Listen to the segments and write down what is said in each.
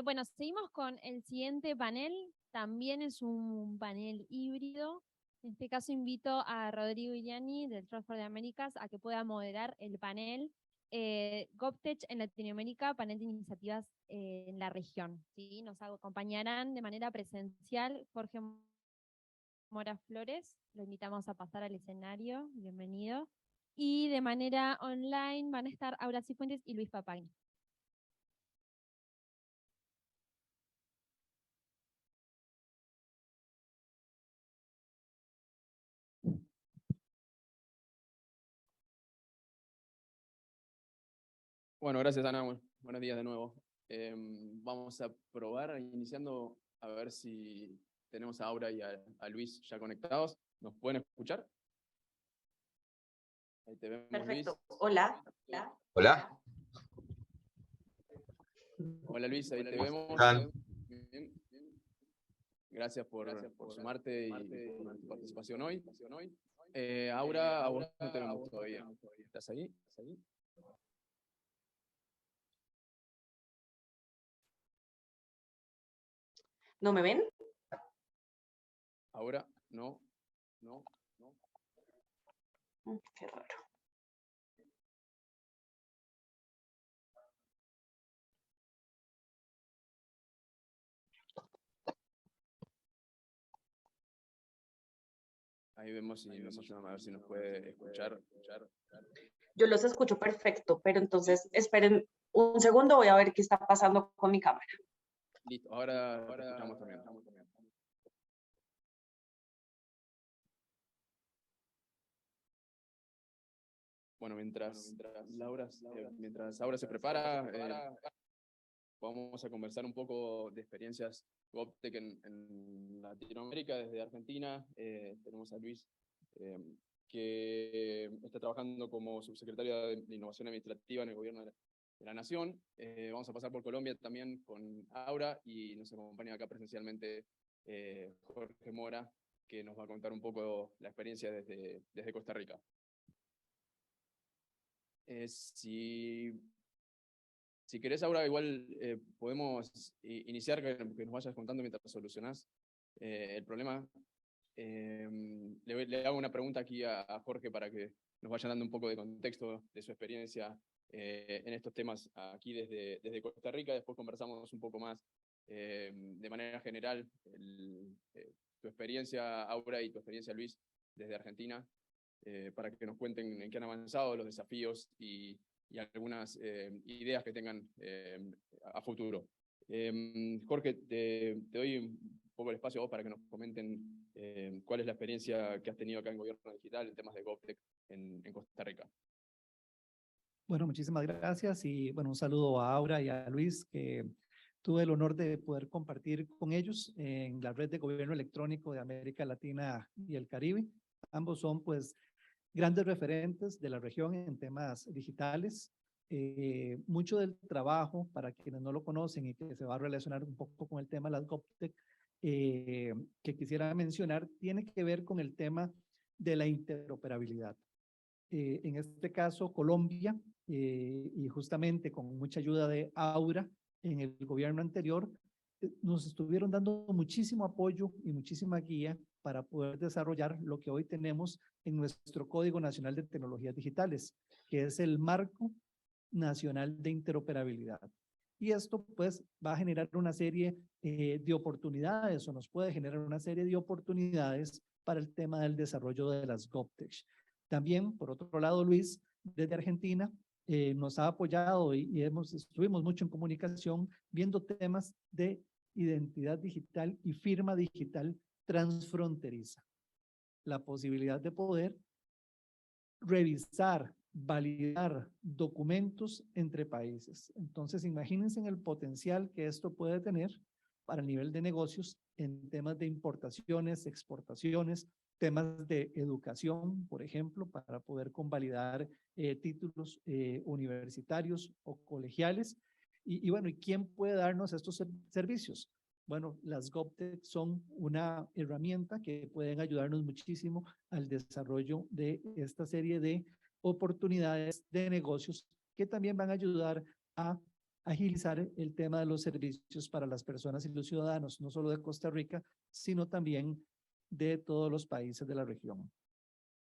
Bueno, seguimos con el siguiente panel. También es un panel híbrido. En este caso invito a Rodrigo Iriani del Trust for the Americas a que pueda moderar el panel GovTech en Latinoamérica, panel de iniciativas en la región. ¿Sí? Nos acompañarán de manera presencial Jorge Mora Flores, lo invitamos a pasar al escenario, bienvenido. Y de manera online van a estar Aura Cifuentes y Luis Papagni. Bueno, gracias Ana, buenos días de nuevo. Vamos a probar, iniciando, a ver si tenemos a Aura y a Luis ya conectados. ¿Nos pueden escuchar? Ahí te vemos, Perfecto. Luis. Hola. Hola. Hola Luis, ahí te vemos. Bien. Gracias por sumarte y por tu participación hoy. Aura, a vos no te vemos todavía. ¿Estás ahí? ¿No me ven? Ahora, no. Qué raro. Ahí vemos si nos ayudan a ver si nos puede escuchar. Yo los escucho perfecto, pero entonces esperen un segundo, voy a ver qué está pasando con mi cámara. Listo, ahora te escuchamos también. Bueno, mientras Aura se prepara, vamos a conversar un poco de experiencias GovTech en Latinoamérica, desde Argentina. Tenemos a Luis, que está trabajando como subsecretario de Innovación Administrativa en el Gobierno de la Nación. Vamos a pasar por Colombia también con Aura, y nos acompaña acá presencialmente Jorge Mora, que nos va a contar un poco la experiencia desde Costa Rica. Si querés, Aura, igual podemos iniciar, que nos vayas contando mientras solucionás el problema. Le hago una pregunta aquí a Jorge para que nos vaya dando un poco de contexto de su experiencia en estos temas aquí desde Costa Rica. Después conversamos un poco más de manera general tu experiencia, Aura, y tu experiencia, Luis, desde Argentina, para que nos cuenten en qué han avanzado, los desafíos y algunas ideas que tengan a futuro. Jorge, te doy un poco el espacio a vos para que nos comenten cuál es la experiencia que has tenido acá en Gobierno Digital en temas de GovTech en Costa Rica. Bueno, muchísimas gracias y bueno, un saludo a Aura y a Luis, que tuve el honor de poder compartir con ellos en la red de gobierno electrónico de América Latina y el Caribe. Ambos son pues grandes referentes de la región en temas digitales. Mucho del trabajo, para quienes no lo conocen y que se va a relacionar un poco con el tema de las GovTech, que quisiera mencionar, tiene que ver con el tema de la interoperabilidad. En este caso, Colombia, y justamente con mucha ayuda de Aura en el gobierno anterior, nos estuvieron dando muchísimo apoyo y muchísima guía para poder desarrollar lo que hoy tenemos en nuestro Código Nacional de Tecnologías Digitales, que es el Marco Nacional de Interoperabilidad. Y esto pues va a generar una serie de oportunidades, o nos puede generar una serie de oportunidades para el tema del desarrollo de las GovTech. También, por otro lado, Luis, desde Argentina, nos ha apoyado y estuvimos mucho en comunicación viendo temas de identidad digital y firma digital transfronteriza. La posibilidad de poder revisar, validar documentos entre países. Entonces, imagínense en el potencial que esto puede tener para el nivel de negocios en temas de importaciones, exportaciones, temas de educación, por ejemplo, para poder convalidar títulos universitarios o colegiales. Y bueno, ¿y quién puede darnos estos servicios? Bueno, las GovTech son una herramienta que pueden ayudarnos muchísimo al desarrollo de esta serie de oportunidades de negocios que también van a ayudar a agilizar el tema de los servicios para las personas y los ciudadanos, no solo de Costa Rica, sino también de todos los países de la región.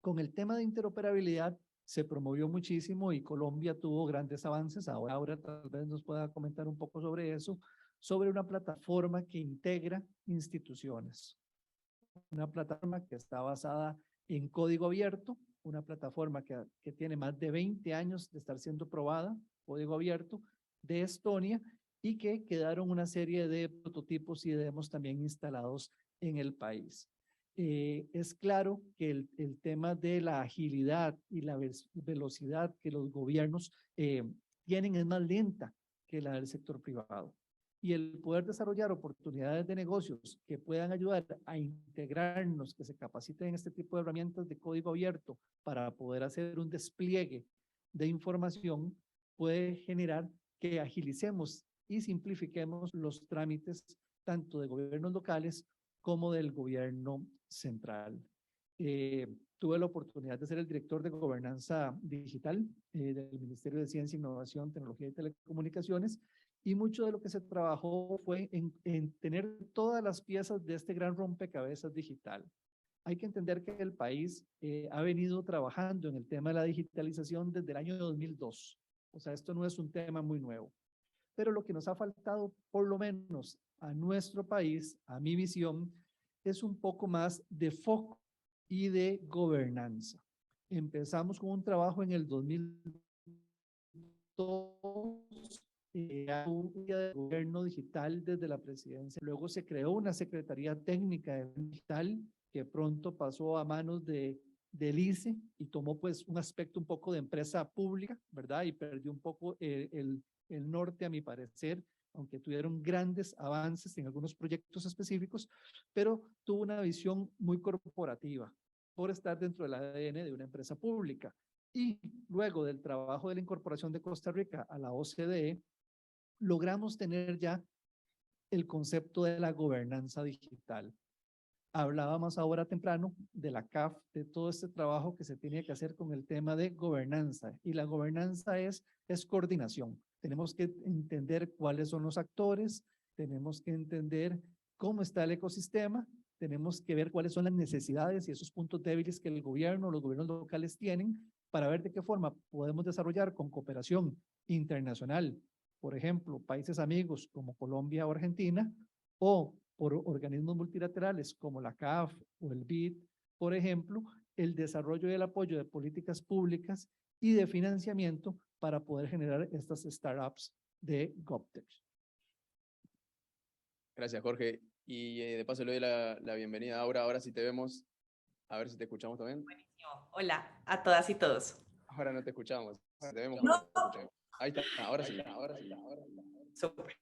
Con el tema de interoperabilidad se promovió muchísimo y Colombia tuvo grandes avances. Ahora tal vez nos pueda comentar un poco sobre eso, sobre una plataforma que integra instituciones. Una plataforma que está basada en código abierto, una plataforma que tiene más de 20 años de estar siendo probada, código abierto, de Estonia, y que quedaron una serie de prototipos y demos también instalados en el país. Es claro que el tema de la agilidad y la velocidad que los gobiernos tienen es más lenta que la del sector privado. Y el poder desarrollar oportunidades de negocios que puedan ayudar a integrarnos, que se capaciten en este tipo de herramientas de código abierto para poder hacer un despliegue de información, puede generar que agilicemos y simplifiquemos los trámites tanto de gobiernos locales como del gobierno central. Tuve la oportunidad de ser el director de gobernanza digital del Ministerio de Ciencia, Innovación, Tecnología y Telecomunicaciones, y mucho de lo que se trabajó fue en tener todas las piezas de este gran rompecabezas digital. Hay que entender que el país ha venido trabajando en el tema de la digitalización desde el año 2002. O sea, esto no es un tema muy nuevo. Pero lo que nos ha faltado, por lo menos a nuestro país, a mi visión, es un poco más de foco y de gobernanza. Empezamos con un trabajo en el 2002, un día de gobierno digital desde la presidencia. Luego se creó una Secretaría Técnica de Digital que pronto pasó a manos del ICE y tomó pues un aspecto un poco de empresa pública, ¿verdad? Y perdió un poco el norte, a mi parecer, aunque tuvieron grandes avances en algunos proyectos específicos, pero tuvo una visión muy corporativa por estar dentro del ADN de una empresa pública. Y luego del trabajo de la incorporación de Costa Rica a la OCDE, logramos tener ya el concepto de la gobernanza digital. Hablábamos ahora temprano de la CAF, de todo este trabajo que se tiene que hacer con el tema de gobernanza. Y la gobernanza es coordinación. Tenemos que entender cuáles son los actores, tenemos que entender cómo está el ecosistema, tenemos que ver cuáles son las necesidades y esos puntos débiles que el gobierno, los gobiernos locales tienen para ver de qué forma podemos desarrollar con cooperación internacional, por ejemplo, países amigos como Colombia o Argentina, o por organismos multilaterales como la CAF o el BID, por ejemplo, el desarrollo y el apoyo de políticas públicas y de financiamiento para poder generar estas startups de GovTech. Gracias, Jorge. Y de paso le doy la bienvenida a Aura. Ahora sí te vemos. A ver si te escuchamos también. Buenísimo. Hola a todas y todos. Ahora no te escuchamos. Te vemos. No. Ahí está. Ahora sí. Súper.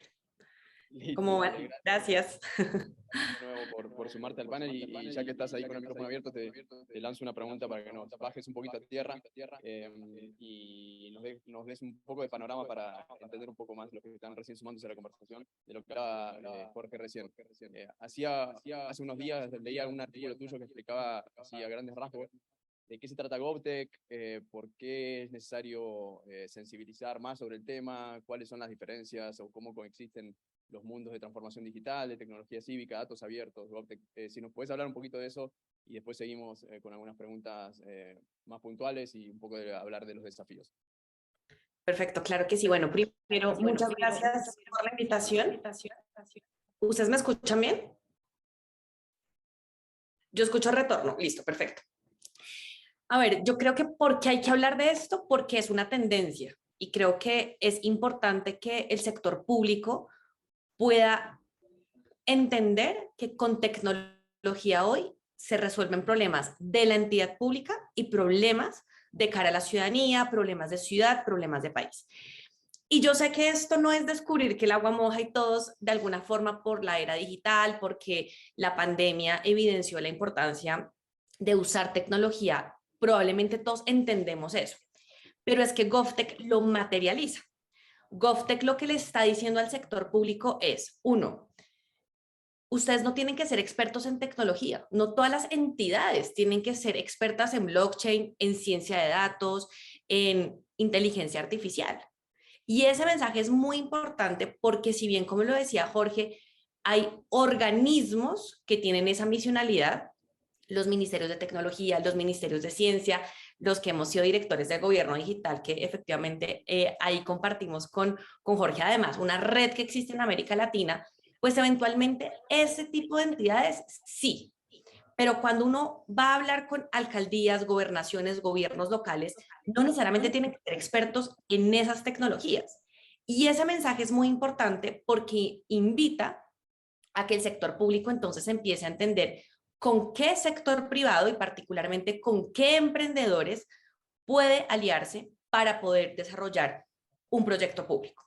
Listo, ¿Cómo van? dale, Gracias. De nuevo por sumarte al panel y ya que estás ahí con el micrófono abierto, te lanzo una pregunta para que nos bajes un poquito a tierra y nos des un poco de panorama para entender un poco más los que están recién sumándose a la conversación de lo que hablaba Jorge recién. Hace unos días leía un artículo tuyo que explicaba así a grandes rasgos de qué se trata GovTech, por qué es necesario sensibilizar más sobre el tema, cuáles son las diferencias o cómo coexisten los mundos de transformación digital, de tecnología cívica, datos abiertos, GovTech. Si nos puedes hablar un poquito de eso y después seguimos con algunas preguntas más puntuales y un poco de hablar de los desafíos. Perfecto, claro que sí. Bueno, primero, muchas gracias por la invitación. ¿Ustedes me escuchan bien? Yo escucho retorno. Listo, perfecto. A ver, yo creo que ¿por qué hay que hablar de esto? Porque es una tendencia y creo que es importante que el sector público pueda entender que con tecnología hoy se resuelven problemas de la entidad pública y problemas de cara a la ciudadanía, problemas de ciudad, problemas de país. Y yo sé que esto no es descubrir que el agua moja y todos de alguna forma por la era digital, porque la pandemia evidenció la importancia de usar tecnología. Probablemente todos entendemos eso, pero es que GovTech lo materializa. GovTech lo que le está diciendo al sector público es, uno, ustedes no tienen que ser expertos en tecnología, no todas las entidades tienen que ser expertas en blockchain, en ciencia de datos, en inteligencia artificial. Y ese mensaje es muy importante porque si bien, como lo decía Jorge, hay organismos que tienen esa misionalidad, los ministerios de tecnología, los ministerios de ciencia, los que hemos sido directores de gobierno digital, que efectivamente ahí compartimos con Jorge, además, una red que existe en América Latina, pues eventualmente ese tipo de entidades sí. Pero cuando uno va a hablar con alcaldías, gobernaciones, gobiernos locales, no necesariamente tienen que ser expertos en esas tecnologías. Y ese mensaje es muy importante porque invita a que el sector público entonces empiece a entender con qué sector privado y particularmente con qué emprendedores puede aliarse para poder desarrollar un proyecto público.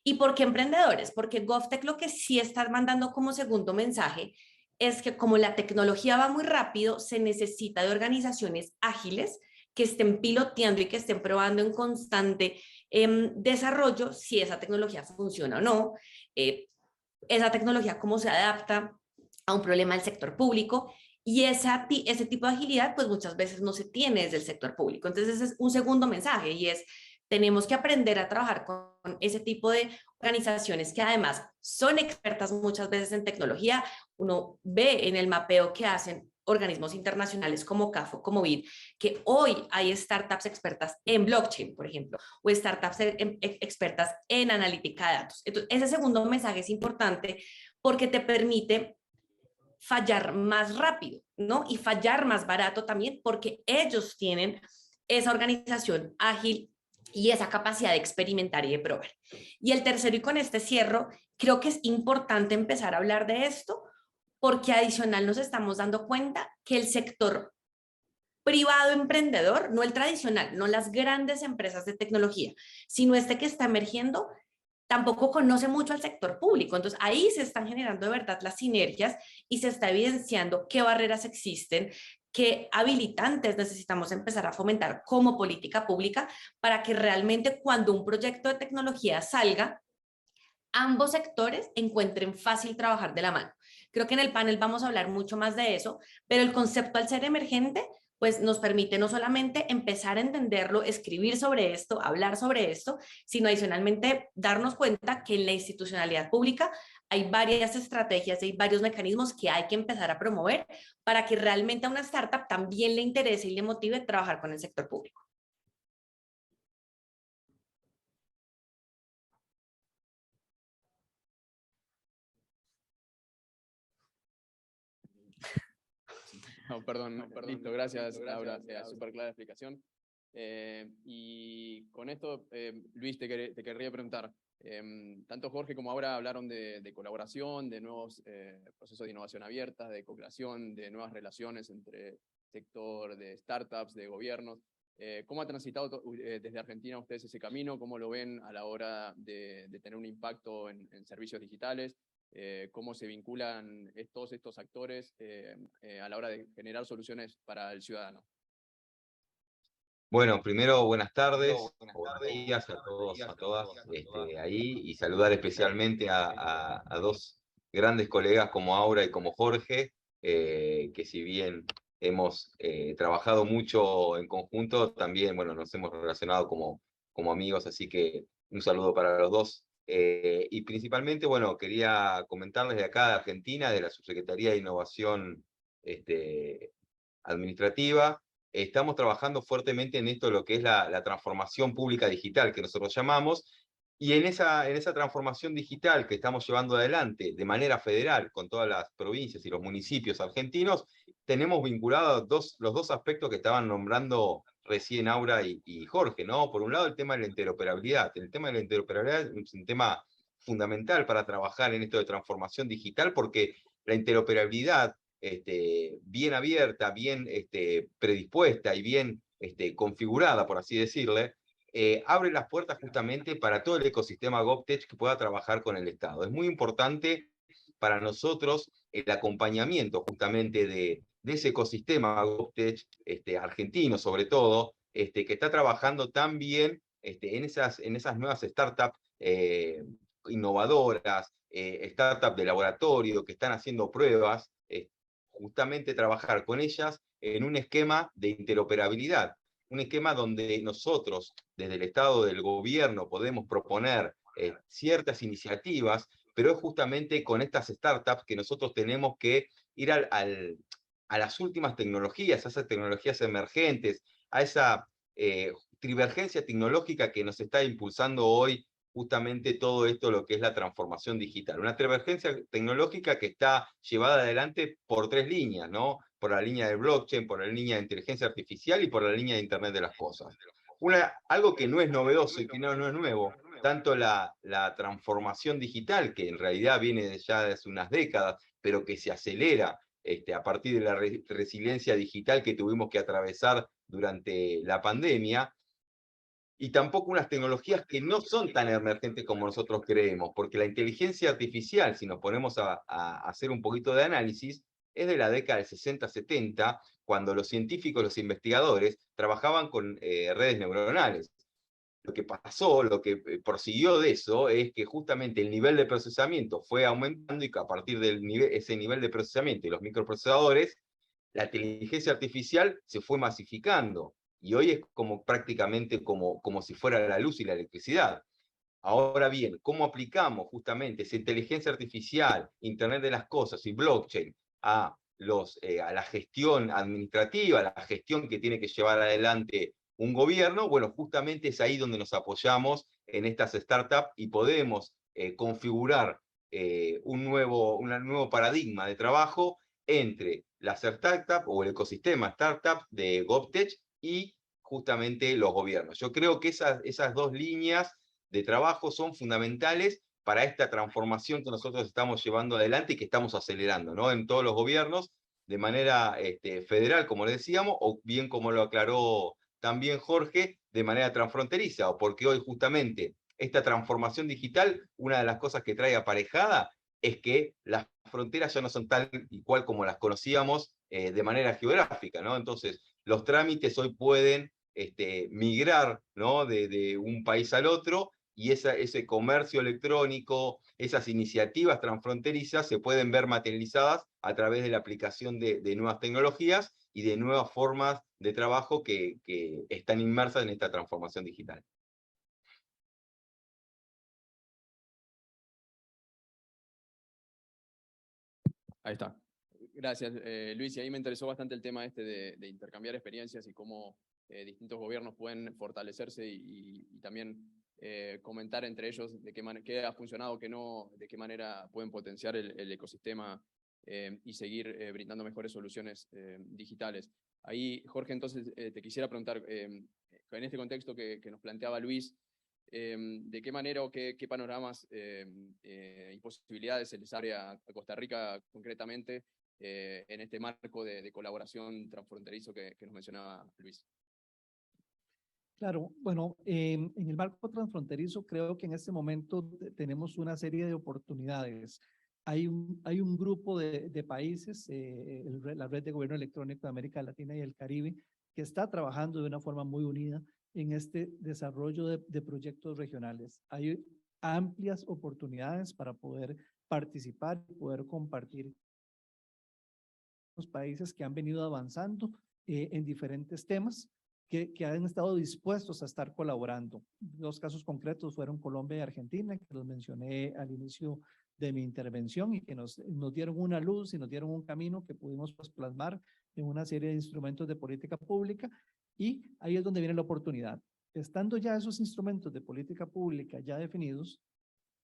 ¿Y por qué emprendedores? Porque GovTech lo que sí está mandando como segundo mensaje es que como la tecnología va muy rápido, se necesita de organizaciones ágiles que estén piloteando y que estén probando en constante desarrollo si esa tecnología funciona o no, esa tecnología cómo se adapta a un problema del sector público, y ese tipo de agilidad pues muchas veces no se tiene desde el sector público. Entonces ese es un segundo mensaje, y es tenemos que aprender a trabajar con ese tipo de organizaciones que además son expertas muchas veces en tecnología. Uno ve en el mapeo que hacen organismos internacionales como CAFO, como BID, que hoy hay startups expertas en blockchain, por ejemplo, o startups expertas en analítica de datos. Entonces, ese segundo mensaje es importante porque te permite fallar más rápido, ¿no? Y fallar más barato también porque ellos tienen esa organización ágil y esa capacidad de experimentar y de probar. Y el tercero, y con este cierro, creo que es importante empezar a hablar de esto porque adicional nos estamos dando cuenta que el sector privado emprendedor, no el tradicional, no las grandes empresas de tecnología, sino este que está emergiendo, tampoco conoce mucho al sector público. Entonces ahí se están generando de verdad las sinergias y se está evidenciando qué barreras existen, qué habilitantes necesitamos empezar a fomentar como política pública para que realmente cuando un proyecto de tecnología salga, ambos sectores encuentren fácil trabajar de la mano. Creo que en el panel vamos a hablar mucho más de eso, pero el concepto al ser emergente pues nos permite no solamente empezar a entenderlo, escribir sobre esto, hablar sobre esto, sino adicionalmente darnos cuenta que en la institucionalidad pública hay varias estrategias y hay varios mecanismos que hay que empezar a promover para que realmente a una startup también le interese y le motive trabajar con el sector público. No, perdón, listo, gracias, Laura, súper clara explicación. Y con esto, Luis, te querría preguntar, tanto Jorge como Aura hablaron de colaboración, de nuevos procesos de innovación abierta, de co-creación, de nuevas relaciones entre sector, de startups, de gobiernos. ¿Cómo ha transitado desde Argentina ustedes ese camino? ¿Cómo lo ven a la hora de tener un impacto en servicios digitales? ¿Cómo se vinculan todos estos actores a la hora de generar soluciones para el ciudadano? Bueno, primero buenas tardes, o buenos días a todos, a todas ahí, y saludar especialmente a dos grandes colegas como Aura y como Jorge, que si bien hemos trabajado mucho en conjunto, también bueno, nos hemos relacionado como amigos, así que un saludo para los dos. Y principalmente, bueno, quería comentarles de acá de Argentina, de la Subsecretaría de Innovación Administrativa. Estamos trabajando fuertemente en esto, lo que es la transformación pública digital, que nosotros llamamos, y en esa transformación digital que estamos llevando adelante de manera federal con todas las provincias y los municipios argentinos, tenemos vinculados los dos aspectos que estaban nombrando recién Aura y Jorge, ¿no? Por un lado, el tema de la interoperabilidad. El tema de la interoperabilidad es un tema fundamental para trabajar en esto de transformación digital, porque la interoperabilidad bien abierta, bien predispuesta y bien configurada, por así decirle, abre las puertas justamente para todo el ecosistema GovTech que pueda trabajar con el Estado. Es muy importante para nosotros el acompañamiento justamente de ese ecosistema GovTech argentino, sobre todo, que está trabajando tan bien en esas nuevas startups innovadoras, startups de laboratorio que están haciendo pruebas, justamente trabajar con ellas en un esquema de interoperabilidad. un esquema donde nosotros, desde el Estado, del gobierno, podemos proponer ciertas iniciativas, pero es justamente con estas startups que nosotros tenemos que ir a las últimas tecnologías, a esas tecnologías emergentes, a esa divergencia tecnológica que nos está impulsando hoy justamente todo esto, lo que es la transformación digital. Una divergencia tecnológica que está llevada adelante por 3 líneas, ¿no? Por la línea de blockchain, por la línea de inteligencia artificial y por la línea de Internet de las cosas. Algo que no es novedoso y que no es nuevo, tanto la transformación digital, que en realidad viene ya de hace unas décadas, pero que se acelera a partir de la resiliencia digital que tuvimos que atravesar durante la pandemia, y tampoco unas tecnologías que no son tan emergentes como nosotros creemos, porque la inteligencia artificial, si nos ponemos a hacer un poquito de análisis, es de la década del 60-70, cuando los científicos, los investigadores, trabajaban con redes neuronales. Lo que pasó, lo que prosiguió de eso, es que justamente el nivel de procesamiento fue aumentando y que a partir de ese nivel de procesamiento y los microprocesadores, la inteligencia artificial se fue masificando. Y hoy es como prácticamente como si fuera la luz y la electricidad. Ahora bien, ¿cómo aplicamos justamente esa inteligencia artificial, Internet de las cosas y blockchain a la gestión administrativa, a la gestión que tiene que llevar adelante un gobierno? Bueno, justamente es ahí donde nos apoyamos en estas startups y podemos configurar un nuevo paradigma de trabajo entre las startups o el ecosistema startup de GovTech y justamente los gobiernos. Yo creo que esas 2 líneas de trabajo son fundamentales para esta transformación que nosotros estamos llevando adelante y que estamos acelerando, ¿no? En todos los gobiernos, de manera federal, como le decíamos, o bien como lo aclaró también Jorge, de manera transfronteriza, porque hoy justamente esta transformación digital, una de las cosas que trae aparejada es que las fronteras ya no son tal y cual como las conocíamos de manera geográfica, ¿no? Entonces, los trámites hoy pueden migrar, ¿no? de un país al otro, y ese comercio electrónico, esas iniciativas transfronterizas se pueden ver materializadas a través de la aplicación de nuevas tecnologías y de nuevas formas de trabajo que están inmersas en esta transformación digital. Ahí está. Gracias, Luis. Y ahí me interesó bastante el tema de intercambiar experiencias y cómo distintos gobiernos pueden fortalecerse y también comentar entre ellos de qué ha funcionado, qué no, de qué manera pueden potenciar el ecosistema y seguir brindando mejores soluciones digitales. Ahí, Jorge, entonces te quisiera preguntar, en este contexto que nos planteaba Luis, ¿de qué manera o qué panoramas y posibilidades se les abre a Costa Rica concretamente en este marco de colaboración transfronterizo que nos mencionaba Luis? Claro, bueno, en el marco transfronterizo creo que en este momento tenemos una serie de oportunidades. Hay un grupo de países, la Red de Gobierno Electrónico de América Latina y el Caribe, que está trabajando de una forma muy unida en este desarrollo de proyectos regionales. Hay amplias oportunidades para poder participar y poder compartir los países que han venido avanzando en diferentes temas que han estado dispuestos a estar colaborando. 2 casos concretos fueron Colombia y Argentina, que los mencioné al inicio de mi intervención y que nos dieron una luz y nos dieron un camino que pudimos plasmar en una serie de instrumentos de política pública, y ahí es donde viene la oportunidad. Estando ya esos instrumentos de política pública ya definidos,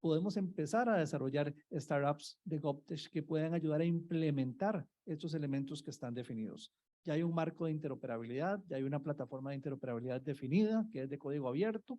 podemos empezar a desarrollar startups de GovTech que puedan ayudar a implementar estos elementos que están definidos. Ya hay un marco de interoperabilidad, ya hay una plataforma de interoperabilidad definida que es de código abierto.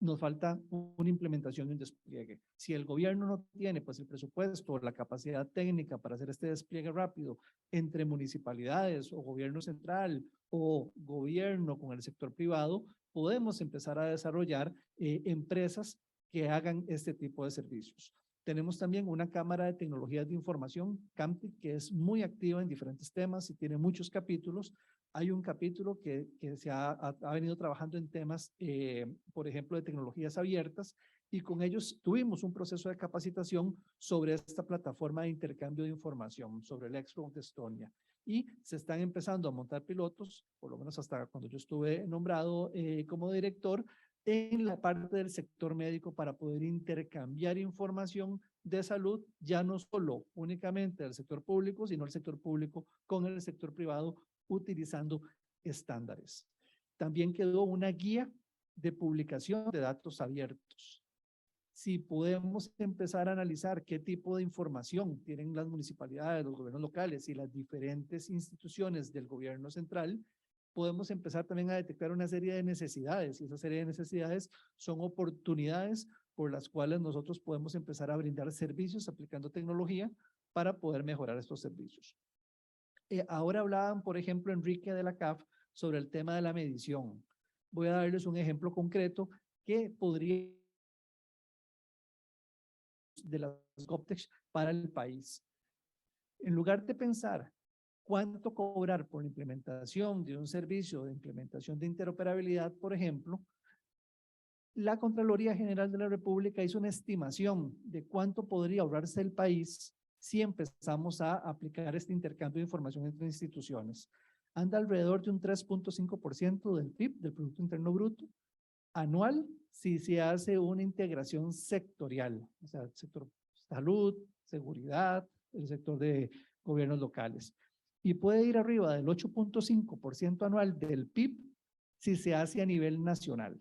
Nos falta una implementación y un despliegue. Si el gobierno no tiene pues el presupuesto o la capacidad técnica para hacer este despliegue rápido entre municipalidades o gobierno central o gobierno con el sector privado, podemos empezar a desarrollar empresas que hagan este tipo de servicios. Tenemos también una Cámara de Tecnologías de Información, CAMTIC, que es muy activa en diferentes temas y tiene muchos capítulos. Hay un capítulo que se ha venido trabajando en temas, por ejemplo, de tecnologías abiertas, y con ellos tuvimos un proceso de capacitación sobre esta plataforma de intercambio de información, sobre el Expo de Estonia. y se están empezando a montar pilotos, por lo menos hasta cuando yo estuve nombrado como director, en la parte del sector médico para poder intercambiar información de salud, ya no solo únicamente del sector público, sino el sector público con el sector privado, utilizando estándares. También quedó una guía de publicación de datos abiertos. Si podemos empezar a analizar qué tipo de información tienen las municipalidades, los gobiernos locales y las diferentes instituciones del gobierno central, podemos empezar también a detectar una serie de necesidades, y esa serie de necesidades son oportunidades por las cuales nosotros podemos empezar a brindar servicios aplicando tecnología para poder mejorar estos servicios. Ahora hablaban, por ejemplo, Enrique de la CAF sobre el tema de la medición. Voy a darles un ejemplo concreto que podría de las GovTech para el país. En lugar de pensar cuánto cobrar por la implementación de un servicio de implementación de interoperabilidad, por ejemplo, la Contraloría General de la República hizo una estimación de cuánto podría ahorrarse el país si empezamos a aplicar este intercambio de información entre instituciones. Anda alrededor de un 3.5% del PIB, del Producto Interno Bruto, anual, si se hace una integración sectorial, o sea, el sector salud, seguridad, el sector de gobiernos locales. Y puede ir arriba del 8.5% anual del PIB si se hace a nivel nacional.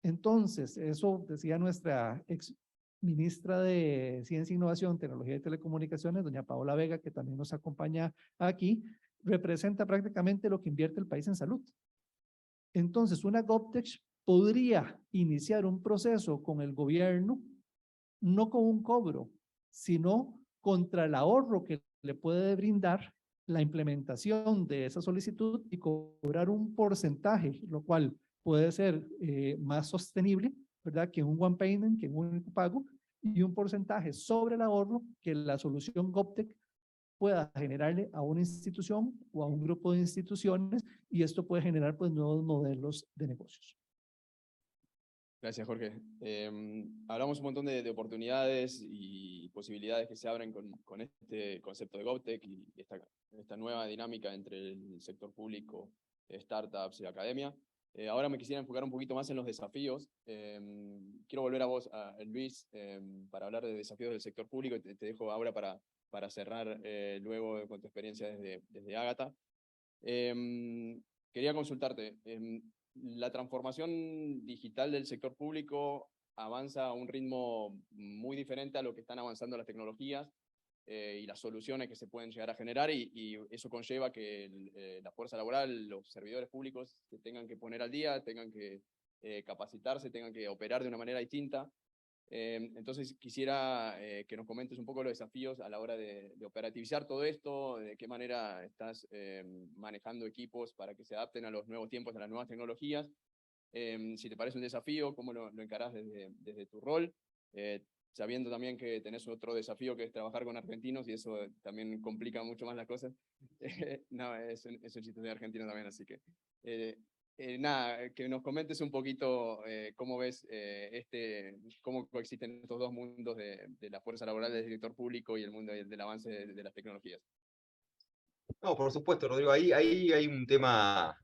Entonces, eso decía nuestra ex ministra de Ciencia, Innovación, Tecnología y Telecomunicaciones, doña Paola Vega, que también nos acompaña aquí, representa prácticamente lo que invierte el país en salud. Entonces, una GovTech podría iniciar un proceso con el gobierno, no con un cobro, sino contra el ahorro que le puede brindar la implementación de esa solicitud y cobrar un porcentaje, lo cual puede ser más sostenible, ¿verdad? Que un one payment, que un único pago, y un porcentaje sobre el ahorro que la solución GovTech pueda generarle a una institución o a un grupo de instituciones, y esto puede generar pues nuevos modelos de negocios. Gracias, Jorge. Hablamos un montón de oportunidades y posibilidades que se abren con este concepto de GovTech y esta nueva dinámica entre el sector público, startups y academia. Ahora me quisiera enfocar un poquito más en los desafíos. Quiero volver a vos, a Luis, para hablar de desafíos del sector público. Te dejo ahora para cerrar luego con tu experiencia desde Ágata. Quería consultarte. La transformación digital del sector público avanza a un ritmo muy diferente a lo que están avanzando las tecnologías y las soluciones que se pueden llegar a generar, y eso conlleva que la fuerza laboral, los servidores públicos se tengan que poner al día, tengan que capacitarse, tengan que operar de una manera distinta. Entonces quisiera que nos comentes un poco los desafíos a la hora de operativizar todo esto, de qué manera estás manejando equipos para que se adapten a los nuevos tiempos, a las nuevas tecnologías. Si te parece un desafío, ¿cómo lo encarás desde tu rol? Sabiendo también que tenés otro desafío que es trabajar con argentinos, y eso también complica mucho más las cosas. No, es un chiste de argentino también, así que... nada, que nos comentes un poquito cómo ves cómo coexisten estos dos mundos de la fuerza laboral del sector público y el mundo del avance de las tecnologías. No, por supuesto, Rodrigo, ahí hay un tema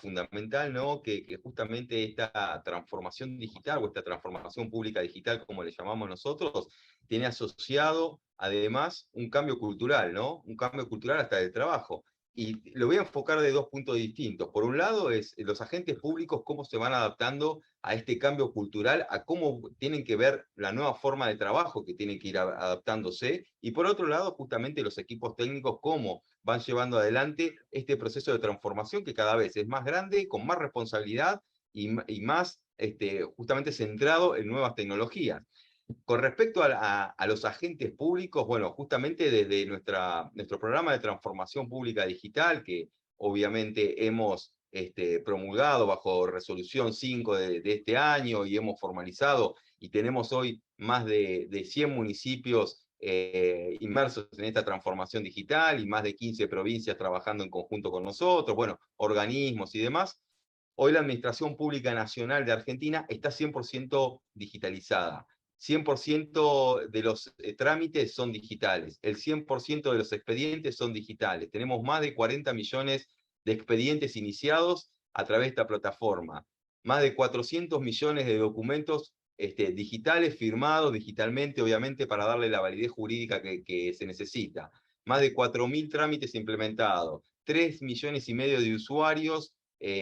fundamental, ¿no? Que justamente esta transformación digital o esta transformación pública digital, como le llamamos nosotros, tiene asociado además un cambio cultural, ¿no? Un cambio cultural hasta del trabajo. Y lo voy a enfocar de dos puntos distintos. Por un lado es los agentes públicos, cómo se van adaptando a este cambio cultural, a cómo tienen que ver la nueva forma de trabajo que tienen que ir adaptándose. Y por otro lado, justamente los equipos técnicos, cómo van llevando adelante este proceso de transformación que cada vez es más grande, con más responsabilidad y más justamente centrado en nuevas tecnologías. Con respecto a los agentes públicos, bueno, justamente desde nuestro programa de transformación pública digital, que obviamente hemos promulgado bajo resolución 5 de este año y hemos formalizado, y tenemos hoy más de 100 municipios inmersos en esta transformación digital y más de 15 provincias trabajando en conjunto con nosotros, bueno, organismos y demás. Hoy la Administración Pública Nacional de Argentina está 100% digitalizada. 100% de los trámites son digitales, el 100% de los expedientes son digitales. Tenemos más de 40 millones de expedientes iniciados a través de esta plataforma. Más de 400 millones de documentos digitales, firmados digitalmente, obviamente, para darle la validez jurídica que se necesita. Más de 4.000 trámites implementados. 3,5 millones de usuarios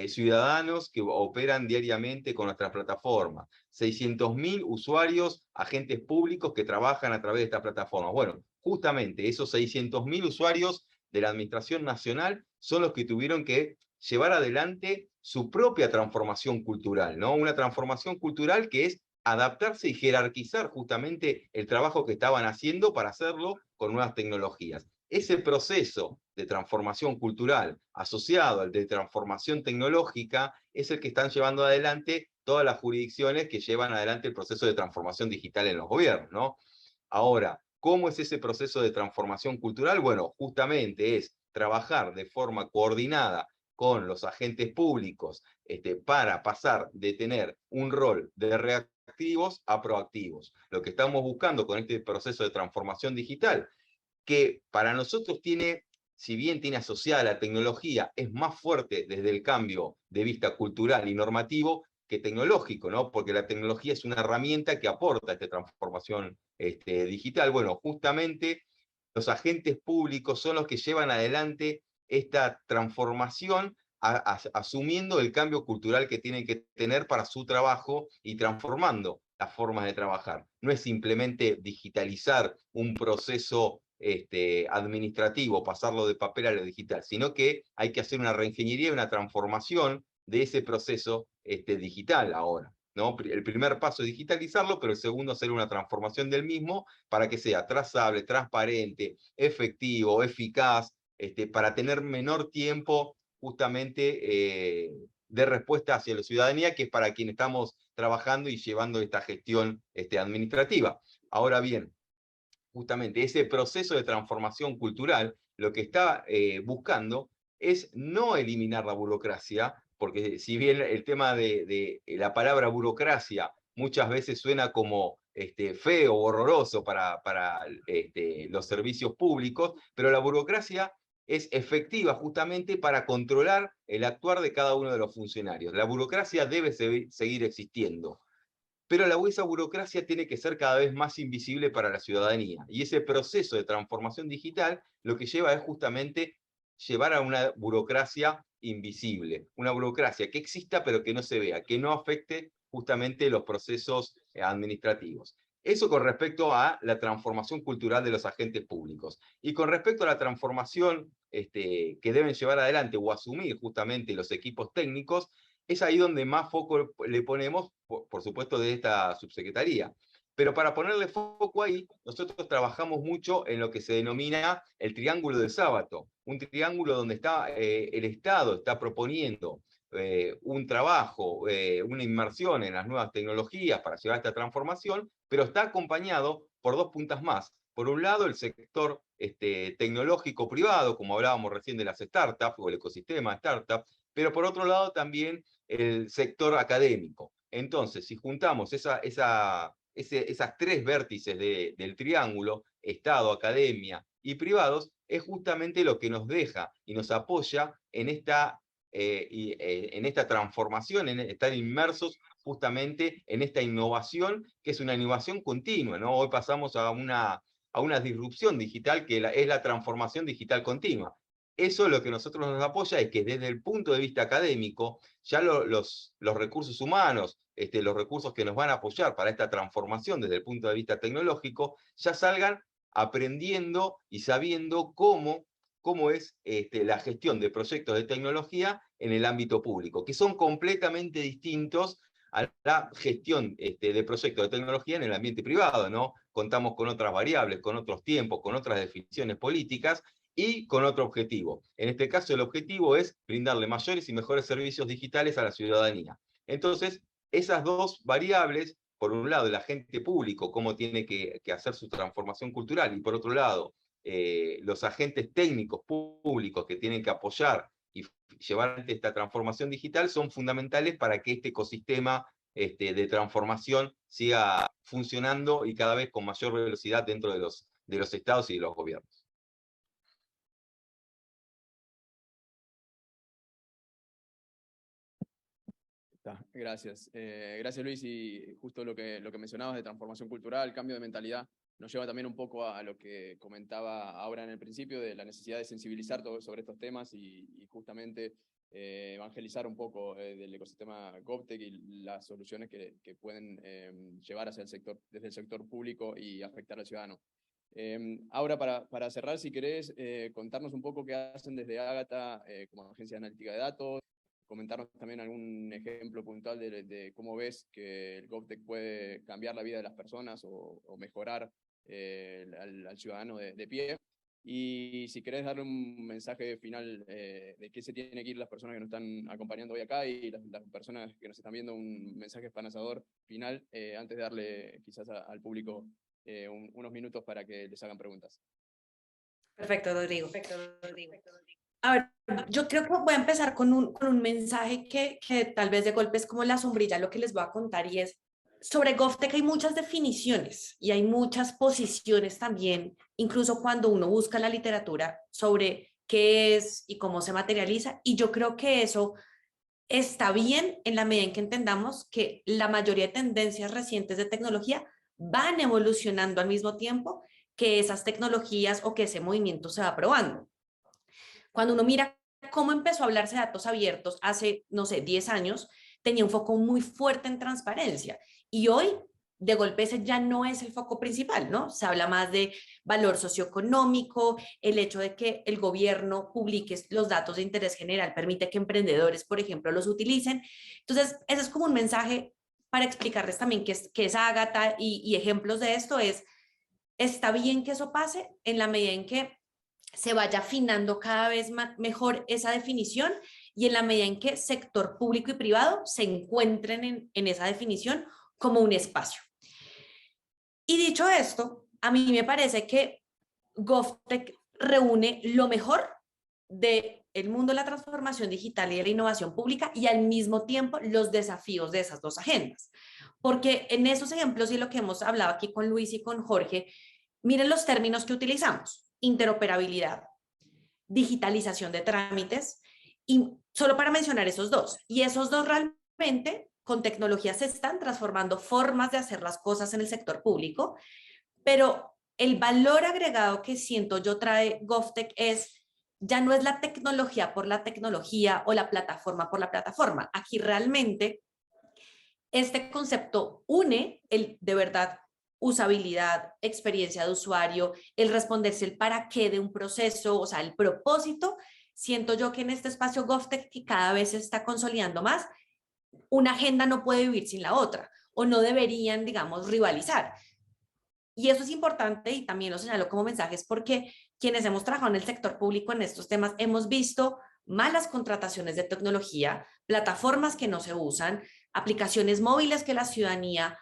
ciudadanos que operan diariamente con nuestra plataforma. 600.000 usuarios, agentes públicos que trabajan a través de esta plataforma. Bueno, justamente esos 600.000 usuarios de la Administración Nacional son los que tuvieron que llevar adelante su propia transformación cultural, ¿no? Una transformación cultural que es adaptarse y jerarquizar justamente el trabajo que estaban haciendo para hacerlo con nuevas tecnologías. Ese proceso de transformación cultural asociado al de transformación tecnológica es el que están llevando adelante todas las jurisdicciones que llevan adelante el proceso de transformación digital en los gobiernos, ¿no? Ahora, ¿cómo es ese proceso de transformación cultural? Bueno, justamente es trabajar de forma coordinada con los agentes públicos para pasar de tener un rol de reactivos a proactivos. Lo que estamos buscando con este proceso de transformación digital, que para nosotros tiene, si bien tiene asociada la tecnología, es más fuerte desde el cambio de vista cultural y normativo que tecnológico, ¿no? Porque la tecnología es una herramienta que aporta a esta transformación digital. Bueno, justamente los agentes públicos son los que llevan adelante esta transformación asumiendo el cambio cultural que tienen que tener para su trabajo y transformando las formas de trabajar. No es simplemente digitalizar un proceso administrativo, pasarlo de papel a lo digital, sino que hay que hacer una reingeniería, una transformación de ese proceso digital ahora, ¿no? El primer paso es digitalizarlo, pero el segundo hacer una transformación del mismo para que sea trazable, transparente, efectivo, eficaz, para tener menor tiempo justamente de respuesta hacia la ciudadanía, que es para quien estamos trabajando y llevando esta gestión administrativa. Ahora bien, justamente ese proceso de transformación cultural, lo que está buscando es no eliminar la burocracia, porque si bien el tema de la palabra burocracia muchas veces suena como feo o horroroso para los servicios públicos, pero la burocracia es efectiva justamente para controlar el actuar de cada uno de los funcionarios. La burocracia debe seguir existiendo, pero esa burocracia tiene que ser cada vez más invisible para la ciudadanía. Y ese proceso de transformación digital lo que lleva es justamente llevar a una burocracia invisible, una burocracia que exista pero que no se vea, que no afecte justamente los procesos administrativos. Eso con respecto a la transformación cultural de los agentes públicos. Y con respecto a la transformación que deben llevar adelante o asumir justamente los equipos técnicos, es ahí donde más foco le ponemos, por supuesto, de esta subsecretaría. Pero para ponerle foco ahí, nosotros trabajamos mucho en lo que se denomina el triángulo del sábado, un triángulo donde está, el Estado está proponiendo un trabajo, una inmersión en las nuevas tecnologías para llevar a esta transformación, pero está acompañado por dos puntas más. Por un lado, el sector tecnológico privado, como hablábamos recién de las startups o el ecosistema de startups, pero por otro lado también el sector académico. Entonces, si juntamos esas tres vértices del triángulo, Estado, academia y privados, es justamente lo que nos deja y nos apoya en esta transformación, en estar inmersos justamente en esta innovación, que es una innovación continua, ¿no? Hoy pasamos a una disrupción digital que es la transformación digital continua. Eso lo que nosotros nos apoya es que desde el punto de vista académico, ya los recursos humanos, los recursos que nos van a apoyar para esta transformación desde el punto de vista tecnológico, ya salgan aprendiendo y sabiendo cómo es la gestión de proyectos de tecnología en el ámbito público, que son completamente distintos a la gestión de proyectos de tecnología en el ambiente privado, ¿no? Contamos con otras variables, con otros tiempos, con otras definiciones políticas, y con otro objetivo. En este caso, el objetivo es brindarle mayores y mejores servicios digitales a la ciudadanía. Entonces, esas dos variables, por un lado, el agente público, cómo tiene que hacer su transformación cultural, y por otro lado, los agentes técnicos públicos que tienen que apoyar y llevar esta transformación digital, son fundamentales para que este ecosistema de transformación siga funcionando y cada vez con mayor velocidad dentro de los estados y de los gobiernos. Gracias. Gracias, Luis. Y justo lo que mencionabas de transformación cultural, cambio de mentalidad, nos lleva también un poco a lo que comentaba ahora en el principio, de la necesidad de sensibilizar sobre estos temas y justamente evangelizar un poco del ecosistema GovTech y las soluciones que pueden llevar hacia desde el sector público y afectar al ciudadano. Ahora, para cerrar, si querés, contarnos un poco qué hacen desde Ágata como agencia analítica de datos, comentarnos también algún ejemplo puntual de cómo ves que el GovTech puede cambiar la vida de las personas o mejorar al ciudadano de pie. Y si querés darle un mensaje final de qué se tienen que ir las personas que nos están acompañando hoy acá y las personas que nos están viendo, un mensaje esperanzador final, antes de darle quizás al público unos minutos para que les hagan preguntas. Perfecto, Rodrigo. A ver, yo creo que voy a empezar con un mensaje que tal vez de golpe es como la sombrilla lo que les voy a contar, y es sobre GovTech hay muchas definiciones y hay muchas posiciones también, incluso cuando uno busca la literatura sobre qué es y cómo se materializa, y yo creo que eso está bien en la medida en que entendamos que la mayoría de tendencias recientes de tecnología van evolucionando al mismo tiempo que esas tecnologías o que ese movimiento se va probando. Cuando uno mira cómo empezó a hablarse de datos abiertos hace, no sé, 10 años, tenía un foco muy fuerte en transparencia. Y hoy, de golpe, ese ya no es el foco principal, ¿no? Se habla más de valor socioeconómico, el hecho de que el gobierno publique los datos de interés general permite que emprendedores, por ejemplo, los utilicen. Entonces, ese es como un mensaje para explicarles también qué es Ágata y ejemplos de esto es, está bien que eso pase en la medida en que se vaya afinando cada vez mejor esa definición y en la medida en que sector público y privado se encuentren en esa definición como un espacio. Y dicho esto, a mí me parece que GovTech reúne lo mejor del mundo de la transformación digital y de la innovación pública y al mismo tiempo los desafíos de esas dos agendas. Porque en esos ejemplos y lo que hemos hablado aquí con Luis y con Jorge, miren los términos que utilizamos: interoperabilidad, digitalización de trámites, y solo para mencionar esos dos. Y esos dos realmente con tecnología se están transformando formas de hacer las cosas en el sector público, pero el valor agregado que siento yo trae GovTech ya no es la tecnología por la tecnología o la plataforma por la plataforma. Aquí realmente este concepto une de verdad usabilidad, experiencia de usuario, el responderse el para qué de un proceso, o sea, el propósito. Siento yo que en este espacio GovTech, que cada vez se está consolidando más, una agenda no puede vivir sin la otra, o no deberían, digamos, rivalizar. Y eso es importante y también lo señalo como mensajes porque quienes hemos trabajado en el sector público en estos temas hemos visto malas contrataciones de tecnología, plataformas que no se usan, aplicaciones móviles que la ciudadanía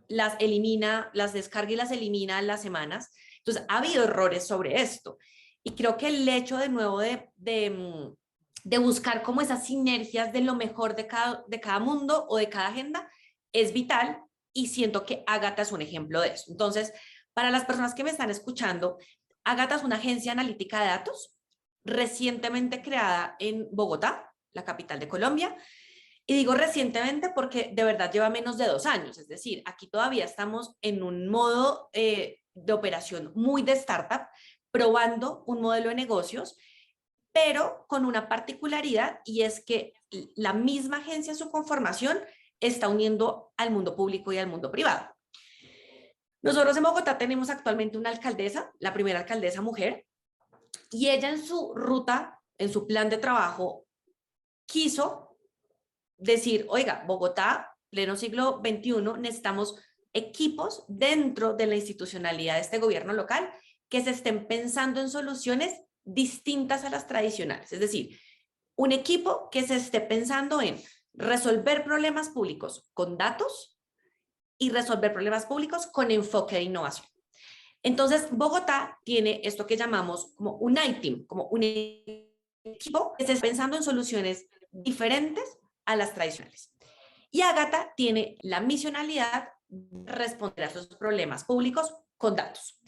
las elimina, las descarga y las elimina en las semanas. Entonces, ha habido errores sobre esto. Y creo que el hecho de nuevo de buscar como esas sinergias de lo mejor de cada mundo o de cada agenda es vital, y siento que Ágata es un ejemplo de eso. Entonces, para las personas que me están escuchando, Ágata es una agencia analítica de datos recientemente creada en Bogotá, la capital de Colombia. Y digo recientemente porque de verdad lleva menos de 2 años, es decir, aquí todavía estamos en un modo de operación muy de startup, probando un modelo de negocios, pero con una particularidad, y es que la misma agencia en su conformación está uniendo al mundo público y al mundo privado. Nosotros en Bogotá tenemos actualmente una alcaldesa, la primera alcaldesa mujer, y ella en su ruta, en su plan de trabajo, quiso decir, oiga, Bogotá, pleno siglo XXI, necesitamos equipos dentro de la institucionalidad de este gobierno local que se estén pensando en soluciones distintas a las tradicionales. Es decir, un equipo que se esté pensando en resolver problemas públicos con datos y resolver problemas públicos con enfoque de innovación. Entonces, Bogotá tiene esto que llamamos como un ITEAM, como un equipo que esté pensando en soluciones diferentes a las tradicionales. Y Ágata tiene la misionalidad de responder a esos problemas públicos con datos.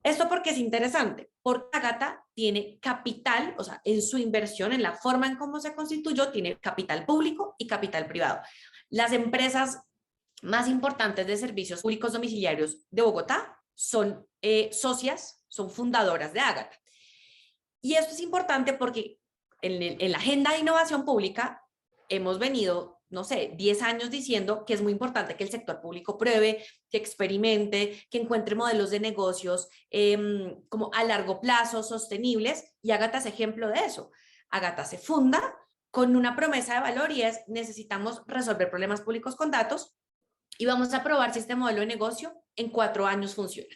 ¿Esto por qué es interesante? Porque Ágata tiene capital, o sea, en su inversión, en la forma en cómo se constituyó, tiene capital público y capital privado. Las empresas más importantes de servicios públicos domiciliarios de Bogotá son socias, son fundadoras de Ágata. Y esto es importante porque en la agenda de innovación pública hemos venido, no sé, 10 años diciendo que es muy importante que el sector público pruebe, que experimente, que encuentre modelos de negocios como a largo plazo, sostenibles, y Ágata es ejemplo de eso. Ágata se funda con una promesa de valor y es: necesitamos resolver problemas públicos con datos y vamos a probar si este modelo de negocio en 4 años funciona.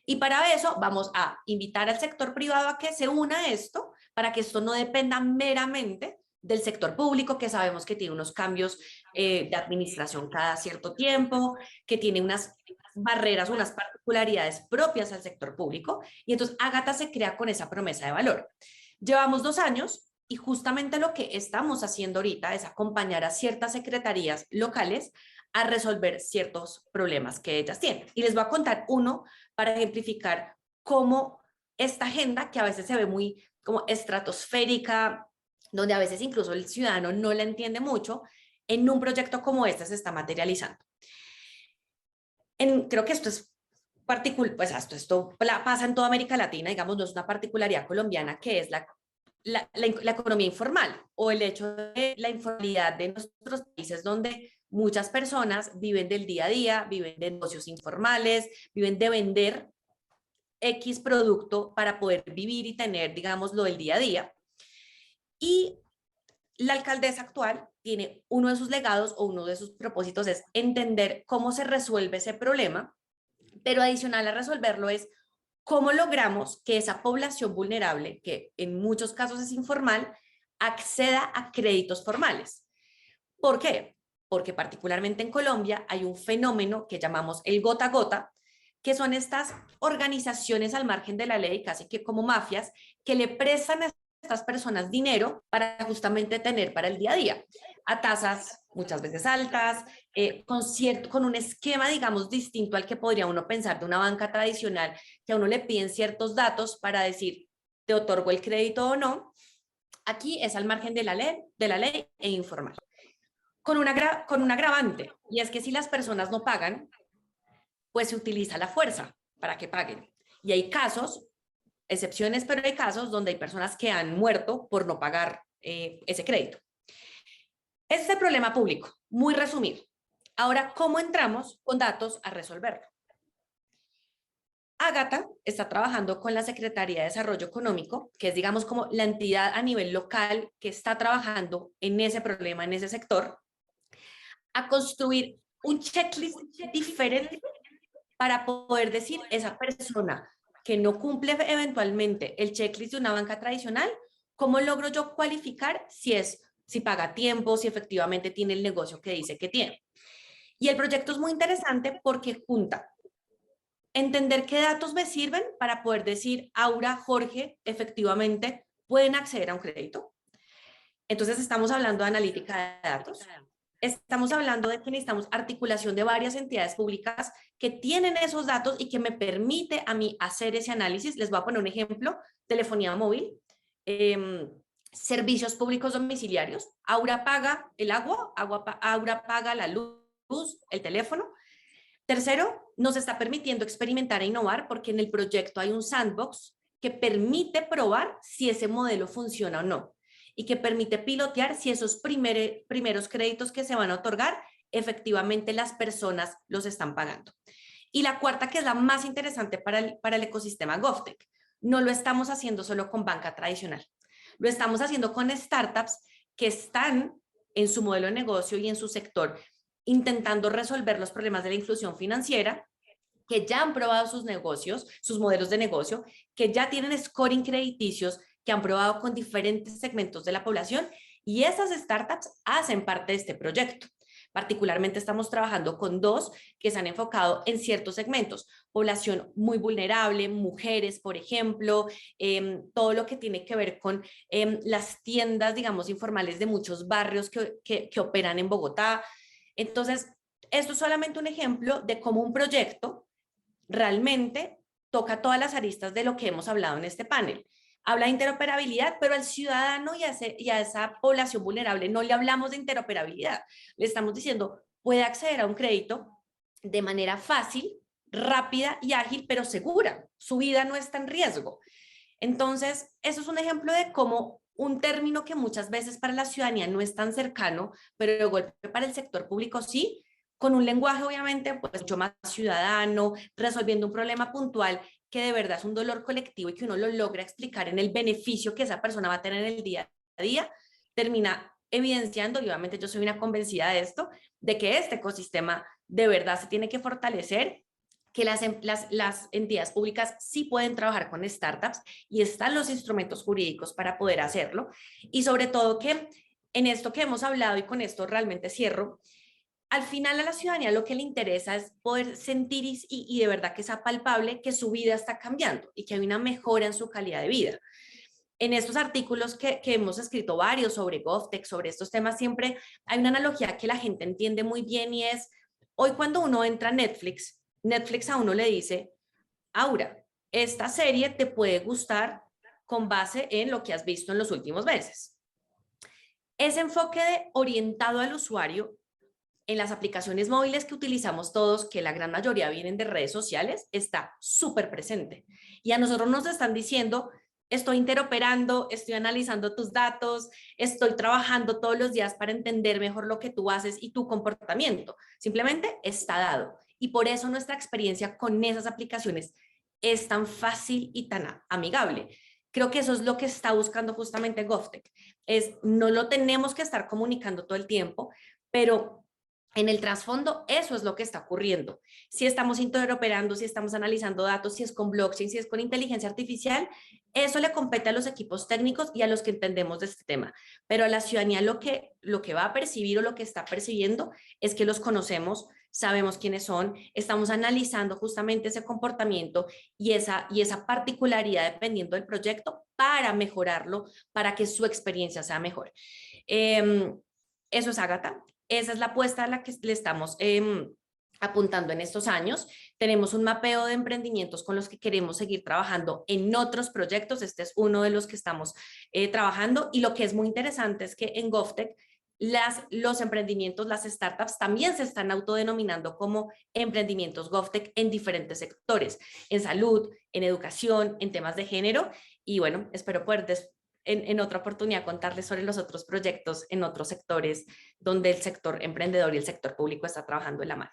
Y para eso vamos a invitar al sector privado a que se una a esto, para que esto no dependa meramente del sector público, que sabemos que tiene unos cambios de administración cada cierto tiempo, que tiene unas barreras, unas particularidades propias al sector público. Y entonces Ágata se crea con esa promesa de valor. Llevamos 2 años y justamente lo que estamos haciendo ahorita es acompañar a ciertas secretarías locales a resolver ciertos problemas que ellas tienen. Y les voy a contar uno para ejemplificar cómo esta agenda, que a veces se ve muy como estratosférica, donde a veces incluso el ciudadano no la entiende mucho, en un proyecto como este se está materializando. Creo que esto es particular, pues esto pasa en toda América Latina, digamos, no es una particularidad colombiana, que es la economía informal, o el hecho de la informalidad de nuestros países, donde muchas personas viven del día a día, viven de negocios informales, viven de vender X producto para poder vivir y tener, digamos, lo del día a día. Y la alcaldesa actual tiene uno de sus legados o uno de sus propósitos es entender cómo se resuelve ese problema, pero adicional a resolverlo es cómo logramos que esa población vulnerable, que en muchos casos es informal, acceda a créditos formales. ¿Por qué? Porque particularmente en Colombia hay un fenómeno que llamamos el gota a gota, que son estas organizaciones al margen de la ley, casi que como mafias, que le prestan a estas personas dinero para justamente tener para el día a día, a tasas muchas veces altas, con un esquema, digamos, distinto al que podría uno pensar de una banca tradicional, que a uno le piden ciertos datos para decir, te otorgo el crédito o no. Aquí es al margen de la ley e informal. Con un agravante, y es que si las personas no pagan, pues se utiliza la fuerza para que paguen. Y hay casos, excepciones, pero hay casos donde hay personas que han muerto por no pagar ese crédito. Ese es el problema público, muy resumido. Ahora, ¿cómo entramos con datos a resolverlo? Ágata está trabajando con la Secretaría de Desarrollo Económico, que es, digamos, como la entidad a nivel local que está trabajando en ese problema, en ese sector, a construir un checklist diferente para poder decir, esa persona que no cumple eventualmente el checklist de una banca tradicional, ¿cómo logro yo cualificar si paga a tiempo, si efectivamente tiene el negocio que dice que tiene? Y el proyecto es muy interesante porque junta entender qué datos me sirven para poder decir, Aura, Jorge, efectivamente pueden acceder a un crédito. Entonces estamos hablando de analítica de datos. Estamos hablando de que necesitamos articulación de varias entidades públicas que tienen esos datos y que me permite a mí hacer ese análisis. Les voy a poner un ejemplo: telefonía móvil, servicios públicos domiciliarios. Aura paga el agua, Aura paga la luz, el teléfono. Tercero, nos está permitiendo experimentar e innovar porque en el proyecto hay un sandbox que permite probar si ese modelo funciona o no, y que permite pilotear si esos primeros créditos que se van a otorgar, efectivamente las personas los están pagando. Y la cuarta, que es la más interesante para el ecosistema GovTech, no lo estamos haciendo solo con banca tradicional, lo estamos haciendo con startups que están en su modelo de negocio y en su sector intentando resolver los problemas de la inclusión financiera, que ya han probado sus negocios, sus modelos de negocio, que ya tienen scoring crediticios, que han probado con diferentes segmentos de la población, y esas startups hacen parte de este proyecto. Particularmente estamos trabajando con 2 que se han enfocado en ciertos segmentos, población muy vulnerable, mujeres, por ejemplo, todo lo que tiene que ver con las tiendas, digamos, informales de muchos barrios que operan en Bogotá. Entonces, esto es solamente un ejemplo de cómo un proyecto realmente toca todas las aristas de lo que hemos hablado en este panel. Habla de interoperabilidad, pero al ciudadano y a esa población vulnerable no le hablamos de interoperabilidad. Le estamos diciendo, puede acceder a un crédito de manera fácil, rápida y ágil, pero segura. Su vida no está en riesgo. Entonces, eso es un ejemplo de cómo un término que muchas veces para la ciudadanía no es tan cercano, pero de golpe para el sector público sí, con un lenguaje obviamente pues mucho más ciudadano, resolviendo un problema puntual que de verdad es un dolor colectivo y que uno lo logra explicar en el beneficio que esa persona va a tener en el día a día, termina evidenciando, y obviamente yo soy una convencida de esto, de que este ecosistema de verdad se tiene que fortalecer, que las entidades públicas sí pueden trabajar con startups y están los instrumentos jurídicos para poder hacerlo. Y sobre todo que en esto que hemos hablado, y con esto realmente cierro, al final a la ciudadanía lo que le interesa es poder sentir y de verdad que sea palpable que su vida está cambiando y que hay una mejora en su calidad de vida. En estos artículos que hemos escrito varios sobre GovTech, sobre estos temas, siempre hay una analogía que la gente entiende muy bien y es, hoy cuando uno entra a Netflix, Netflix a uno le dice, Aura, esta serie te puede gustar con base en lo que has visto en los últimos meses. Ese enfoque orientado al usuario en las aplicaciones móviles que utilizamos todos, que la gran mayoría vienen de redes sociales, está súper presente. Y a nosotros nos están diciendo, estoy interoperando, estoy analizando tus datos, estoy trabajando todos los días para entender mejor lo que tú haces y tu comportamiento. Simplemente está dado. Y por eso nuestra experiencia con esas aplicaciones es tan fácil y tan amigable. Creo que eso es lo que está buscando justamente GovTech. No lo tenemos que estar comunicando todo el tiempo, pero en el trasfondo, eso es lo que está ocurriendo. Si estamos interoperando, si estamos analizando datos, si es con blockchain, si es con inteligencia artificial, eso le compete a los equipos técnicos y a los que entendemos de este tema. Pero a la ciudadanía lo que va a percibir o lo que está percibiendo es que los conocemos, sabemos quiénes son, estamos analizando justamente ese comportamiento y esa particularidad dependiendo del proyecto para mejorarlo, para que su experiencia sea mejor. Eso es Ágata. Esa es la apuesta a la que le estamos apuntando en estos años. Tenemos un mapeo de emprendimientos con los que queremos seguir trabajando en otros proyectos. Este es uno de los que estamos trabajando. Y lo que es muy interesante es que en GovTech los emprendimientos, las startups también se están autodenominando como emprendimientos GovTech en diferentes sectores, en salud, en educación, en temas de género. Y bueno, espero poder en otra oportunidad contarles sobre los otros proyectos en otros sectores donde el sector emprendedor y el sector público está trabajando en la mano.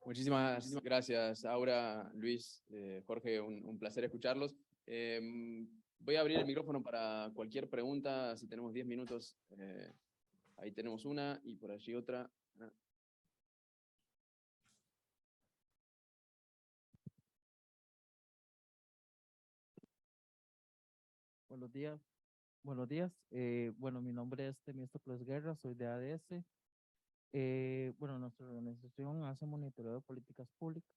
Muchísimas gracias, Aura, Luis, Jorge, un placer escucharlos. Voy a abrir el micrófono para cualquier pregunta, si tenemos 10 minutos, ahí tenemos una y por allí otra. Buenos días. Buenos días. Bueno, mi nombre es Temístocles Guerra, soy de ADS. Bueno, nuestra organización hace monitoreo de políticas públicas.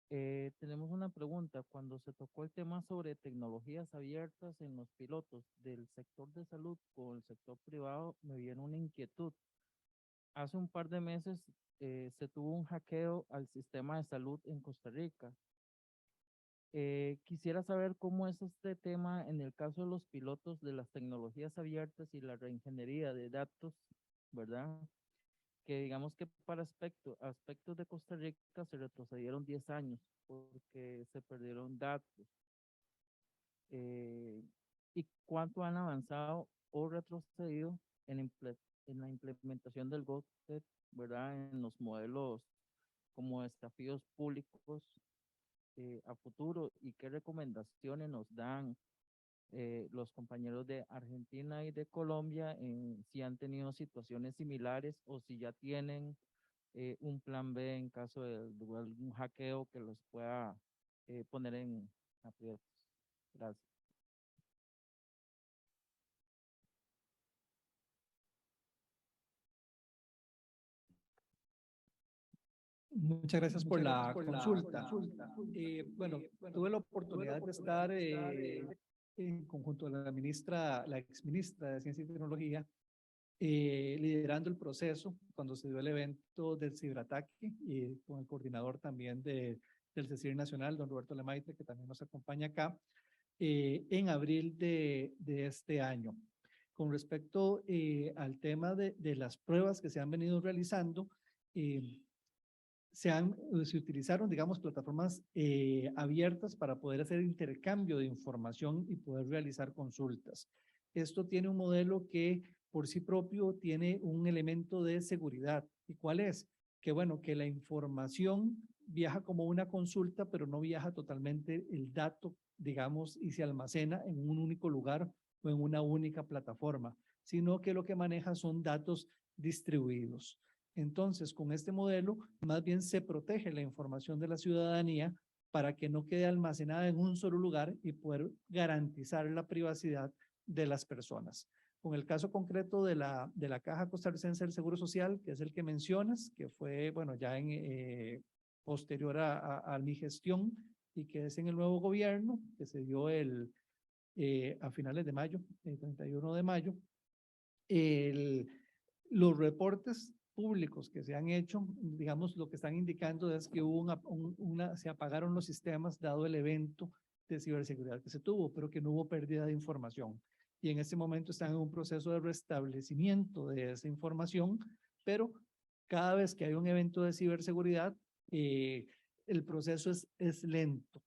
Tenemos una pregunta. Cuando se tocó el tema sobre tecnologías abiertas en los pilotos del sector de salud con el sector privado, me vino una inquietud. Hace un par de meses se tuvo un hackeo al sistema de salud en Costa Rica. Quisiera saber cómo es este tema en el caso de los pilotos de las tecnologías abiertas y la reingeniería de datos, ¿verdad? Que digamos que para aspectos de Costa Rica se retrocedieron 10 años porque se perdieron datos. ¿Y cuánto han avanzado o retrocedido en la implementación del GovTech, ¿verdad? En los modelos como desafíos públicos a futuro, y qué recomendaciones nos dan los compañeros de Argentina y de Colombia si han tenido situaciones similares o si ya tienen un plan B en caso de algún hackeo que los pueda poner en aprietos. Gracias. Muchas gracias por la consulta. Bueno, tuve la oportunidad de estar en conjunto de la exministra de Ciencia y Tecnología, liderando el proceso cuando se dio el evento del ciberataque y con el coordinador también del CECIR Nacional, don Roberto Lemaitre, que también nos acompaña acá, en abril de este año. Con respecto al tema de las pruebas que se han venido realizando, se utilizaron, digamos, plataformas abiertas para poder hacer intercambio de información y poder realizar consultas. Esto tiene un modelo que por sí propio tiene un elemento de seguridad. ¿Y cuál es? Que bueno, que la información viaja como una consulta, pero no viaja totalmente el dato, digamos, y se almacena en un único lugar o en una única plataforma, sino que lo que maneja son datos distribuidos. Entonces, con este modelo, más bien se protege la información de la ciudadanía para que no quede almacenada en un solo lugar y poder garantizar la privacidad de las personas. Con el caso concreto de la Caja Costarricense del Seguro Social, que es el que mencionas, que fue, bueno, ya posterior a mi gestión y que es en el nuevo gobierno, que se dio a finales de mayo, el 31 de mayo, los reportes públicos que se han hecho, digamos, lo que están indicando es que se apagaron los sistemas dado el evento de ciberseguridad que se tuvo, pero que no hubo pérdida de información. Y en este momento están en un proceso de restablecimiento de esa información, pero cada vez que hay un evento de ciberseguridad, el proceso es lento.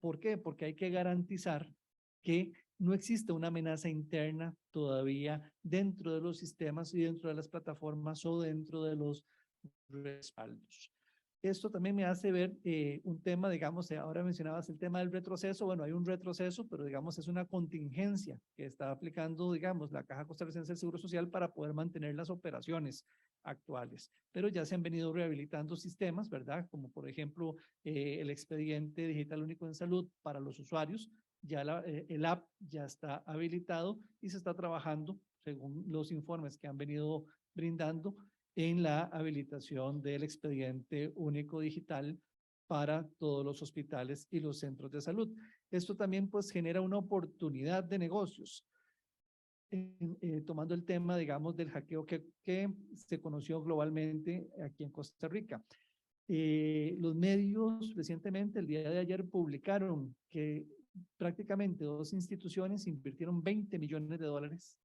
¿Por qué? Porque hay que garantizar que no existe una amenaza interna todavía dentro de los sistemas y dentro de las plataformas o dentro de los respaldos. Esto también me hace ver un tema, digamos, ahora mencionabas el tema del retroceso. Bueno, hay un retroceso, pero digamos es una contingencia que está aplicando, digamos, la Caja Costarricense del Seguro Social para poder mantener las operaciones actuales. Pero ya se han venido rehabilitando sistemas, ¿verdad? Como por ejemplo el expediente digital único en salud para los usuarios. Ya el app ya está habilitado y se está trabajando, según los informes que han venido brindando, en la habilitación del expediente único digital para todos los hospitales y los centros de salud. Esto también pues genera una oportunidad de negocios. Tomando el tema, digamos, del hackeo que se conoció globalmente aquí en Costa Rica. Los medios recientemente, el día de ayer, publicaron que prácticamente 2 instituciones invirtieron $20 millones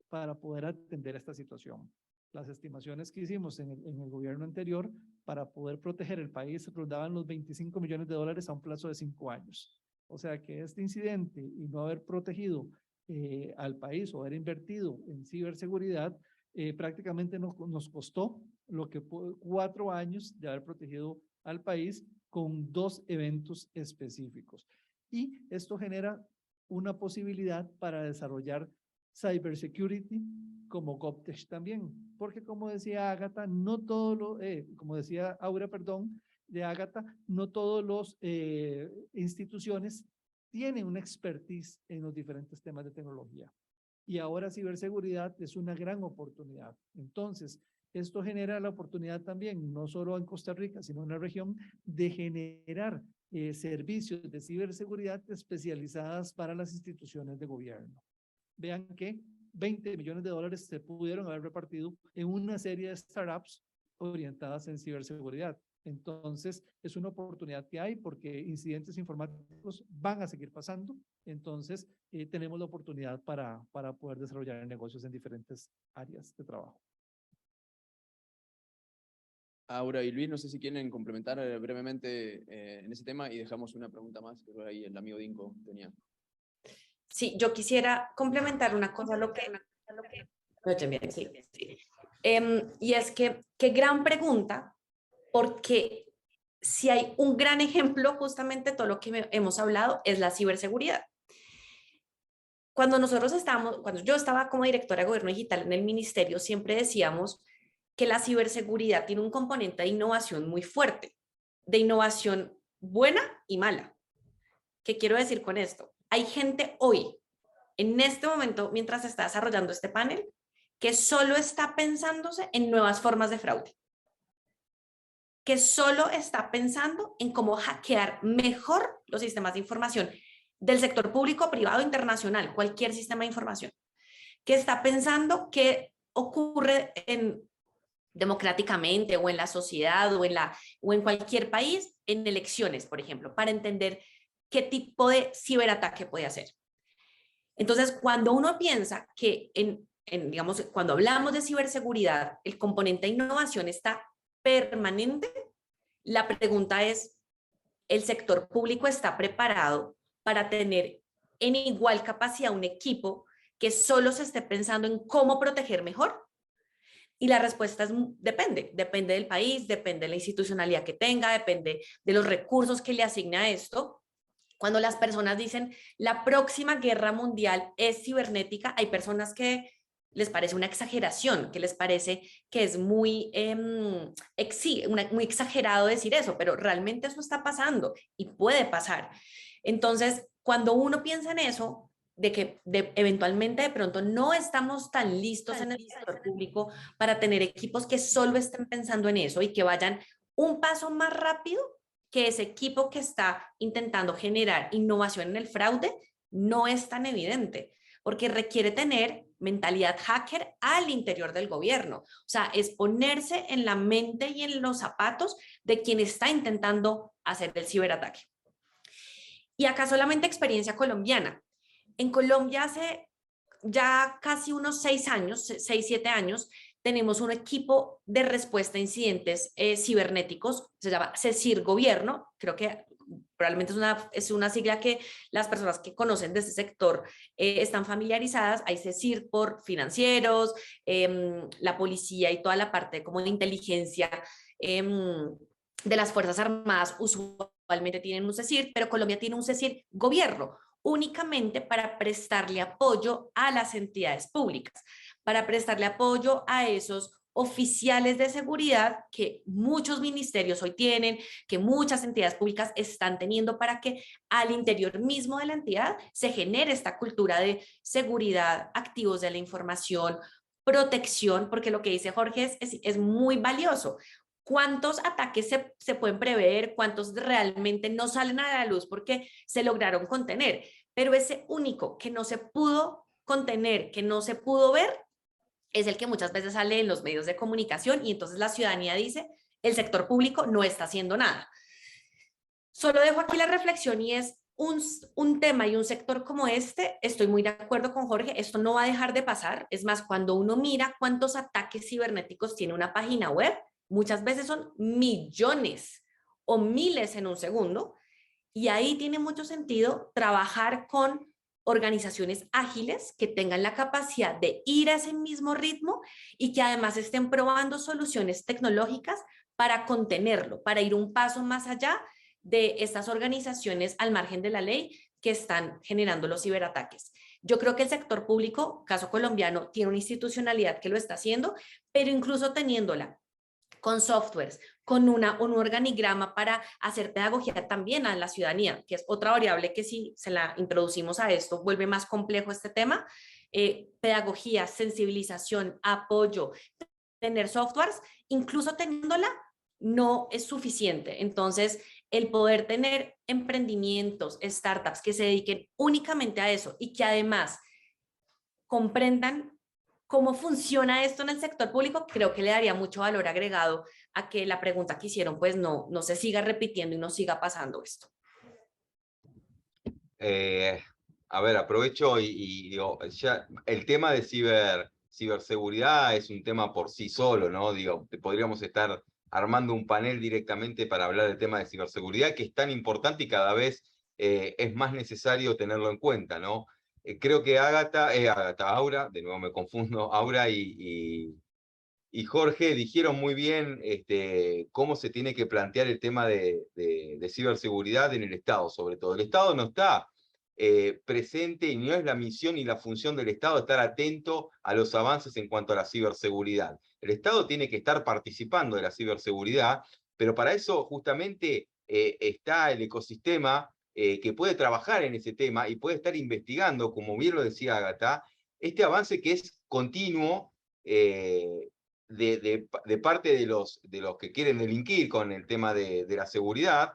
para poder atender esta situación. Las estimaciones que hicimos en el gobierno anterior para poder proteger el país rondaban los $25 millones a un plazo de 5 años. O sea que este incidente y no haber protegido al país o haber invertido en ciberseguridad prácticamente nos costó lo que 4 años de haber protegido al país con 2 eventos específicos. Y esto genera una posibilidad para desarrollar cybersecurity como GovTech también, porque como decía Ágata, no todo como decía Aura, perdón, de Ágata, no todos los instituciones tienen una expertise en los diferentes temas de tecnología. Y ahora ciberseguridad es una gran oportunidad. Entonces, esto genera la oportunidad también, no solo en Costa Rica, sino en la región, de generar servicios de ciberseguridad especializadas para las instituciones de gobierno. Vean que $20 millones se pudieron haber repartido en una serie de startups orientadas en ciberseguridad. Entonces, es una oportunidad que hay porque incidentes informáticos van a seguir pasando. Entonces, tenemos la oportunidad para poder desarrollar negocios en diferentes áreas de trabajo. Aura y Luis, no sé si quieren complementar brevemente en ese tema y dejamos una pregunta más que ahí el amigo Dinko tenía. Sí, yo quisiera complementar una cosa, lo que bien, sí. Y es que, qué gran pregunta, porque si hay un gran ejemplo, justamente todo lo que hemos hablado es la ciberseguridad. Cuando yo estaba como directora de Gobierno Digital en el ministerio, siempre decíamos que la ciberseguridad tiene un componente de innovación muy fuerte, de innovación buena y mala. ¿Qué quiero decir con esto? Hay gente hoy, en este momento, mientras se está desarrollando este panel, que solo está pensándose en nuevas formas de fraude. que solo está pensando en cómo hackear mejor los sistemas de información del sector público, privado, internacional, cualquier sistema de información, que está pensando qué ocurre democráticamente o en la sociedad o en cualquier país en elecciones, por ejemplo, para entender qué tipo de ciberataque puede hacer. Entonces, cuando uno piensa que digamos, cuando hablamos de ciberseguridad, el componente de innovación está permanente, la pregunta es, ¿el sector público está preparado para tener en igual capacidad un equipo que solo se esté pensando en cómo proteger mejor? Y la respuesta es depende del país, depende de la institucionalidad que tenga, depende de los recursos que le asigne a esto. Cuando las personas dicen la próxima guerra mundial es cibernética, hay personas que les parece una exageración, que les parece que es muy exagerado decir eso, pero realmente eso está pasando y puede pasar. Entonces, cuando uno piensa en eso, de que eventualmente de pronto no estamos tan listos en el sector público para tener equipos que solo estén pensando en eso y que vayan un paso más rápido que ese equipo que está intentando generar innovación en el fraude, no es tan evidente, porque requiere tener mentalidad hacker al interior del gobierno. O sea, es ponerse en la mente y en los zapatos de quien está intentando hacer el ciberataque. Y acá solamente experiencia colombiana. En Colombia hace ya casi unos 6 años, 6, 7 años, tenemos un equipo de respuesta a incidentes cibernéticos, se llama CECIR Gobierno, creo que probablemente es una sigla que las personas que conocen de este sector están familiarizadas. Hay CECIR por financieros, la policía y toda la parte como de inteligencia de las Fuerzas Armadas usualmente tienen un CECIR, pero Colombia tiene un CECIR Gobierno, únicamente para prestarle apoyo a las entidades públicas, para prestarle apoyo a esos oficiales de seguridad que muchos ministerios hoy tienen, que muchas entidades públicas están teniendo para que al interior mismo de la entidad se genere esta cultura de seguridad, activos de la información, protección, porque lo que dice Jorge es muy valioso. ¿Cuántos ataques se pueden prever? ¿Cuántos realmente no salen a la luz porque se lograron contener? Pero ese único que no se pudo contener, que no se pudo ver, es el que muchas veces sale en los medios de comunicación y entonces la ciudadanía dice, el sector público no está haciendo nada. Solo dejo aquí la reflexión y es un tema y un sector como este, estoy muy de acuerdo con Jorge, esto no va a dejar de pasar. Es más, cuando uno mira cuántos ataques cibernéticos tiene una página web, muchas veces son millones o miles en un segundo, y ahí tiene mucho sentido trabajar con organizaciones ágiles que tengan la capacidad de ir a ese mismo ritmo y que además estén probando soluciones tecnológicas para contenerlo, para ir un paso más allá de estas organizaciones al margen de la ley que están generando los ciberataques. Yo creo que el sector público, caso colombiano, tiene una institucionalidad que lo está haciendo, pero incluso teniéndola con softwares, con un organigrama para hacer pedagogía también a la ciudadanía, que es otra variable que si se la introducimos a esto, vuelve más complejo este tema. Pedagogía, sensibilización, apoyo, tener softwares, incluso teniéndola, no es suficiente. Entonces, el poder tener emprendimientos, startups que se dediquen únicamente a eso y que además comprendan cómo funciona esto en el sector público, creo que le daría mucho valor agregado a que la pregunta que hicieron pues no se siga repitiendo y no siga pasando esto. A ver, aprovecho y digo, ya el tema de ciberseguridad es un tema por sí solo, ¿no? Digo, podríamos estar armando un panel directamente para hablar del tema de ciberseguridad, que es tan importante y cada vez es más necesario tenerlo en cuenta, ¿no? Creo que Aura, de nuevo me confundo, Aura y Jorge dijeron muy bien cómo se tiene que plantear el tema de ciberseguridad en el Estado, sobre todo. El Estado no está presente y no es la misión y la función del Estado estar atento a los avances en cuanto a la ciberseguridad. El Estado tiene que estar participando de la ciberseguridad, pero para eso justamente está el ecosistema que puede trabajar en ese tema y puede estar investigando, como bien lo decía Ágata, este avance que es continuo. de parte de los que quieren delinquir con el tema de la seguridad,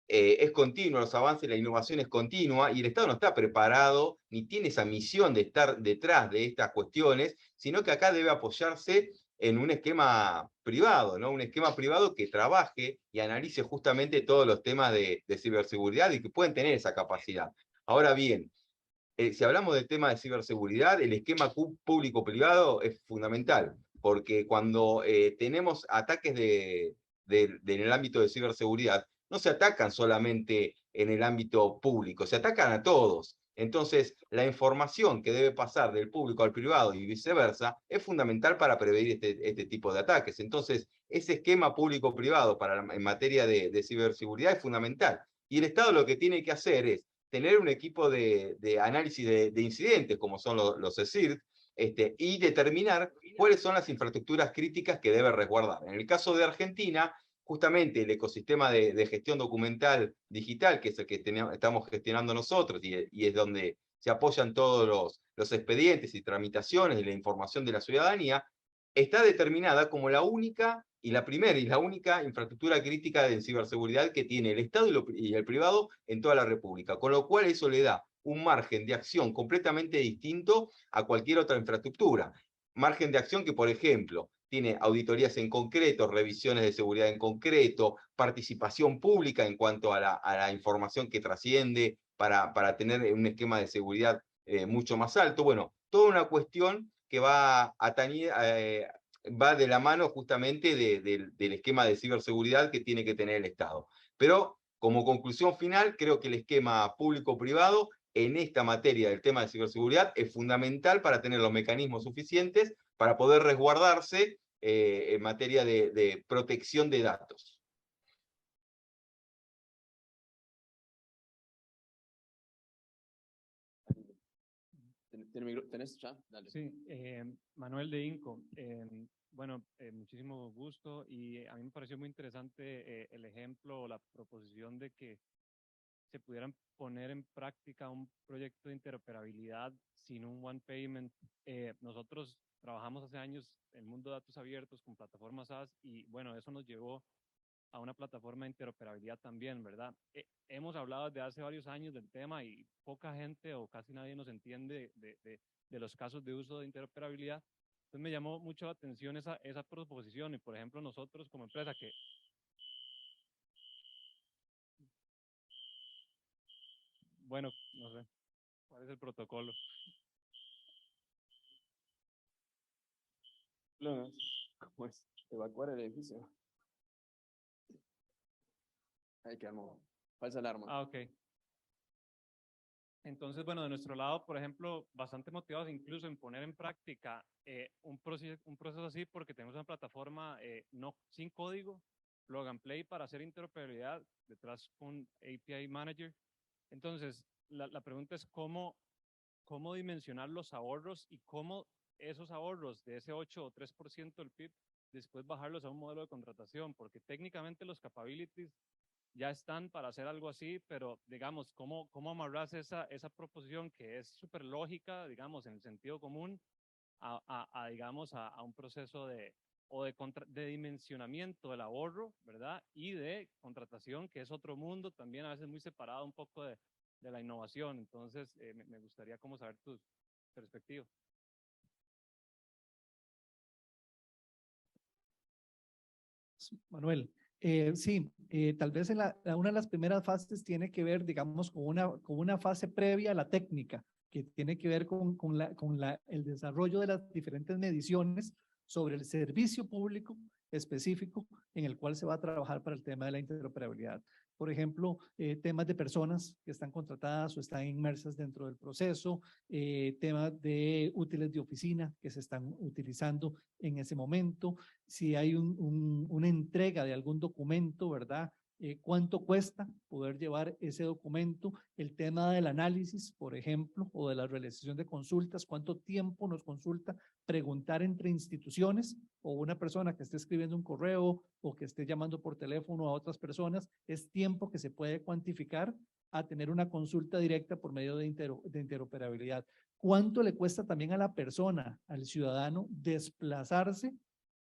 es continuo, los avances, la innovación es continua y el Estado no está preparado ni tiene esa misión de estar detrás de estas cuestiones, sino que acá debe apoyarse en un esquema privado, ¿no? Un esquema privado que trabaje y analice justamente todos los temas de ciberseguridad y que pueden tener esa capacidad. Ahora bien, si hablamos del tema de ciberseguridad, el esquema público-privado es fundamental, porque cuando tenemos ataques en el ámbito de ciberseguridad, no se atacan solamente en el ámbito público, se atacan a todos. Entonces, la información que debe pasar del público al privado y viceversa es fundamental para prevenir este tipo de ataques. Entonces, ese esquema público-privado en materia de ciberseguridad es fundamental. Y el Estado lo que tiene que hacer es tener un equipo de análisis de incidentes, como son los CSIRT, y determinar cuáles son las infraestructuras críticas que debe resguardar. En el caso de Argentina, justamente el ecosistema de gestión documental digital, que es el que estamos gestionando nosotros, y es donde se apoyan todos los expedientes y tramitaciones y la información de la ciudadanía, está determinada como la única y la primera y la única infraestructura crítica de ciberseguridad que tiene el Estado y el privado en toda la República, con lo cual eso le da un margen de acción completamente distinto a cualquier otra infraestructura. Margen de acción que, por ejemplo, tiene auditorías en concreto, revisiones de seguridad en concreto, participación pública en cuanto a la información que trasciende para tener un esquema de seguridad mucho más alto. Bueno, toda una cuestión que va de la mano justamente del esquema de ciberseguridad que tiene que tener el Estado. Pero como conclusión final, creo que el esquema público-privado en esta materia del tema de ciberseguridad es fundamental para tener los mecanismos suficientes para poder resguardarse en materia de protección de datos. ¿Tenés ya? Dale. Sí, Manuel de Inco. Bueno, muchísimo gusto y a mí me pareció muy interesante el ejemplo, la proposición de que se pudieran poner en práctica un proyecto de interoperabilidad sin un one payment. Nosotros trabajamos hace años en el mundo de datos abiertos con plataformas SaaS y bueno, eso nos llevó a una plataforma de interoperabilidad también, ¿verdad? Hemos hablado desde hace varios años del tema y poca gente o casi nadie nos entiende de los casos de uso de interoperabilidad. Entonces me llamó mucho la atención esa proposición y, por ejemplo, nosotros como empresa que... Bueno, no sé, ¿cuál es el protocolo? ¿Cómo es? Evacuar el edificio. Ahí quedamos. Falsa alarma. Ah, ok. Entonces, bueno, de nuestro lado, por ejemplo, bastante motivados incluso en poner en práctica un proceso así porque tenemos una plataforma sin código, plug and play para hacer interoperabilidad, detrás un API Manager. Entonces, la pregunta es cómo dimensionar los ahorros y cómo esos ahorros de ese 8 o 3% del PIB, después bajarlos a un modelo de contratación, porque técnicamente los capabilities ya están para hacer algo así, pero digamos, ¿cómo amarras esa proposición que es súper lógica, digamos, en el sentido común, digamos, a un proceso de dimensionamiento del ahorro, ¿verdad? Y de contratación, que es otro mundo, también a veces muy separado un poco de la innovación. Entonces, me gustaría como saber tus perspectivas. Manuel, sí, tal vez una de las primeras fases tiene que ver, digamos, con una fase previa a la técnica, que tiene que ver con el desarrollo de las diferentes mediciones sobre el servicio público específico en el cual se va a trabajar para el tema de la interoperabilidad. Por ejemplo, temas de personas que están contratadas o están inmersas dentro del proceso, temas de útiles de oficina que se están utilizando en ese momento, si hay una entrega de algún documento, ¿verdad? ¿Cuánto cuesta poder llevar ese documento? El tema del análisis, por ejemplo, o de la realización de consultas, ¿cuánto tiempo nos consulta preguntar entre instituciones o una persona que esté escribiendo un correo o que esté llamando por teléfono a otras personas? Es tiempo que se puede cuantificar a tener una consulta directa por medio de interoperabilidad. ¿Cuánto le cuesta también a la persona, al ciudadano, desplazarse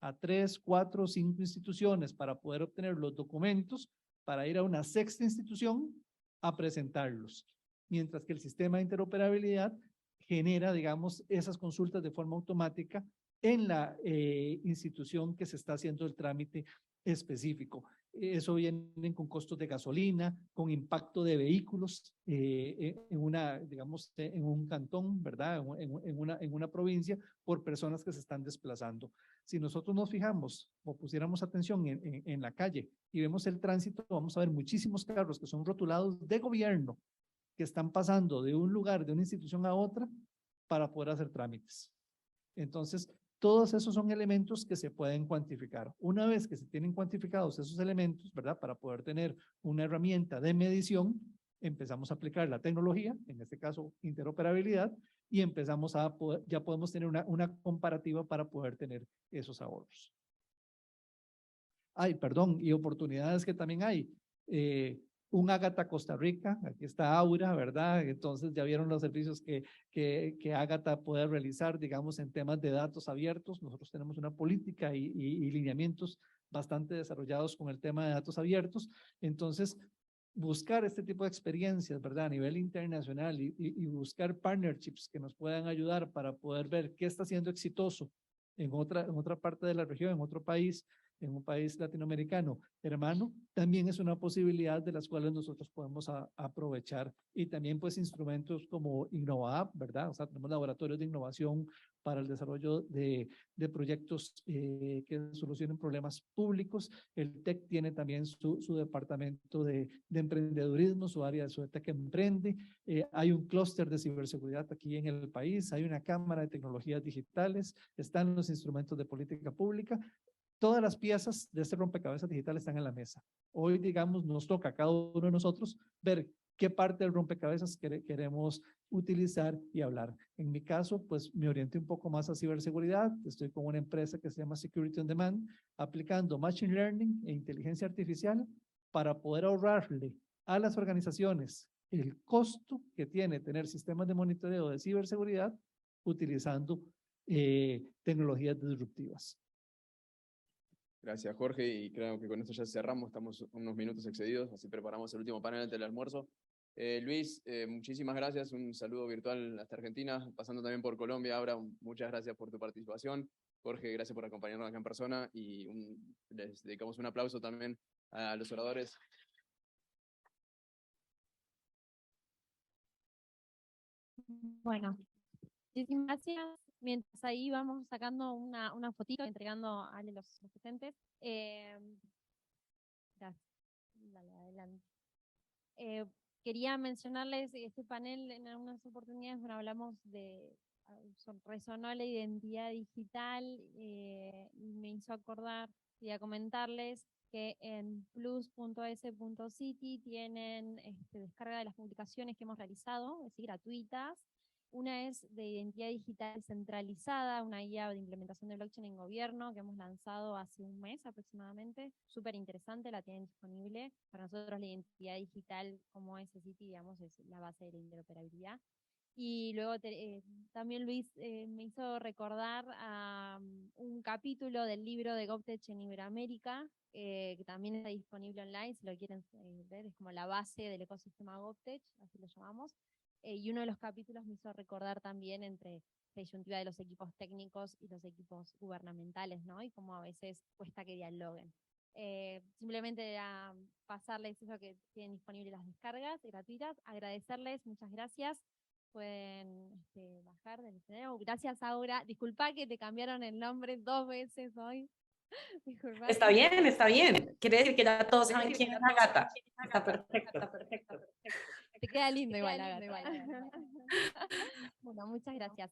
a 3, 4, 5 instituciones para poder obtener los documentos para ir a una sexta institución a presentarlos. Mientras que el sistema de interoperabilidad genera, digamos, esas consultas de forma automática en la institución que se está haciendo el trámite específico. Eso viene con costos de gasolina, con impacto de vehículos digamos, en un cantón, ¿verdad? En una provincia por personas que se están desplazando. Si nosotros nos fijamos o pusiéramos atención en la calle y vemos el tránsito, vamos a ver muchísimos carros que son rotulados de gobierno que están pasando de un lugar, de una institución a otra para poder hacer trámites. Entonces, todos esos son elementos que se pueden cuantificar. Una vez que se tienen cuantificados esos elementos, ¿verdad? Para poder tener una herramienta de medición, empezamos a aplicar la tecnología, en este caso interoperabilidad, y empezamos a poder, ya podemos tener una comparativa para poder tener esos ahorros. Perdón, y oportunidades que también hay. Un Ágata Costa Rica, aquí está Aura, ¿verdad? Entonces ya vieron los servicios que Ágata puede realizar, digamos, en temas de datos abiertos. Nosotros tenemos una política y lineamientos bastante desarrollados con el tema de datos abiertos. Entonces, buscar este tipo de experiencias, ¿verdad? A nivel internacional y buscar partnerships que nos puedan ayudar para poder ver qué está siendo exitoso en otra parte de la región, en otro país, en un país latinoamericano hermano, también es una posibilidad de las cuales nosotros podemos aprovechar. Y también pues instrumentos como InnovaApp, ¿verdad? O sea, tenemos laboratorios de innovación para el desarrollo de proyectos que solucionen problemas públicos. El TEC tiene también su departamento de emprendedurismo, su área de TEC Emprende. Hay un clúster de ciberseguridad aquí en el país, hay una cámara de tecnologías digitales, están los instrumentos de política pública. Todas las piezas de este rompecabezas digital están en la mesa. Hoy, digamos, nos toca a cada uno de nosotros ver qué parte del rompecabezas queremos utilizar y hablar. En mi caso, pues me orienté un poco más a ciberseguridad. Estoy con una empresa que se llama Security on Demand, aplicando Machine Learning e inteligencia artificial para poder ahorrarle a las organizaciones el costo que tiene tener sistemas de monitoreo de ciberseguridad utilizando tecnologías disruptivas. Gracias, Jorge, y creo que con esto ya cerramos, estamos unos minutos excedidos, así preparamos el último panel antes del almuerzo. Luis, muchísimas gracias, un saludo virtual hasta Argentina, pasando también por Colombia. Ahora, muchas gracias por tu participación. Jorge, gracias por acompañarnos acá en persona, y les dedicamos un aplauso también a los oradores. Bueno, muchísimas gracias. Mientras ahí vamos sacando una fotito, entregando a los presentes. Gracias. Dale, adelante. Quería mencionarles este panel en algunas oportunidades, bueno, hablamos de, resonó la identidad digital y me hizo acordar, quería comentarles que en plus.es.city tienen descarga de las publicaciones que hemos realizado, es decir, gratuitas. Una es de identidad digital centralizada, una guía de implementación de blockchain en gobierno que hemos lanzado hace un mes aproximadamente. Súper interesante, la tienen disponible. Para nosotros la identidad digital como S-City, digamos, es la base de la interoperabilidad. Y luego también Luis me hizo recordar a un capítulo del libro de GovTech en Iberoamérica, que también está disponible online, si lo quieren ver, es como la base del ecosistema GovTech, así lo llamamos. Y uno de los capítulos me hizo recordar también entre la disyuntiva de los equipos técnicos y los equipos gubernamentales, ¿no? Y cómo a veces cuesta que dialoguen. Simplemente a pasarles eso que tienen disponibles las descargas gratuitas, agradecerles, muchas gracias. Pueden bajar del escenario. Gracias, Aura. Disculpa que te cambiaron el nombre 2 veces hoy. Disculpa. Está bien, está bien. Quiere decir que ya todos saben quién es Ágata. Está perfecto. Está perfecto. Te queda lindo igual, Ágata. Bueno, muchas gracias.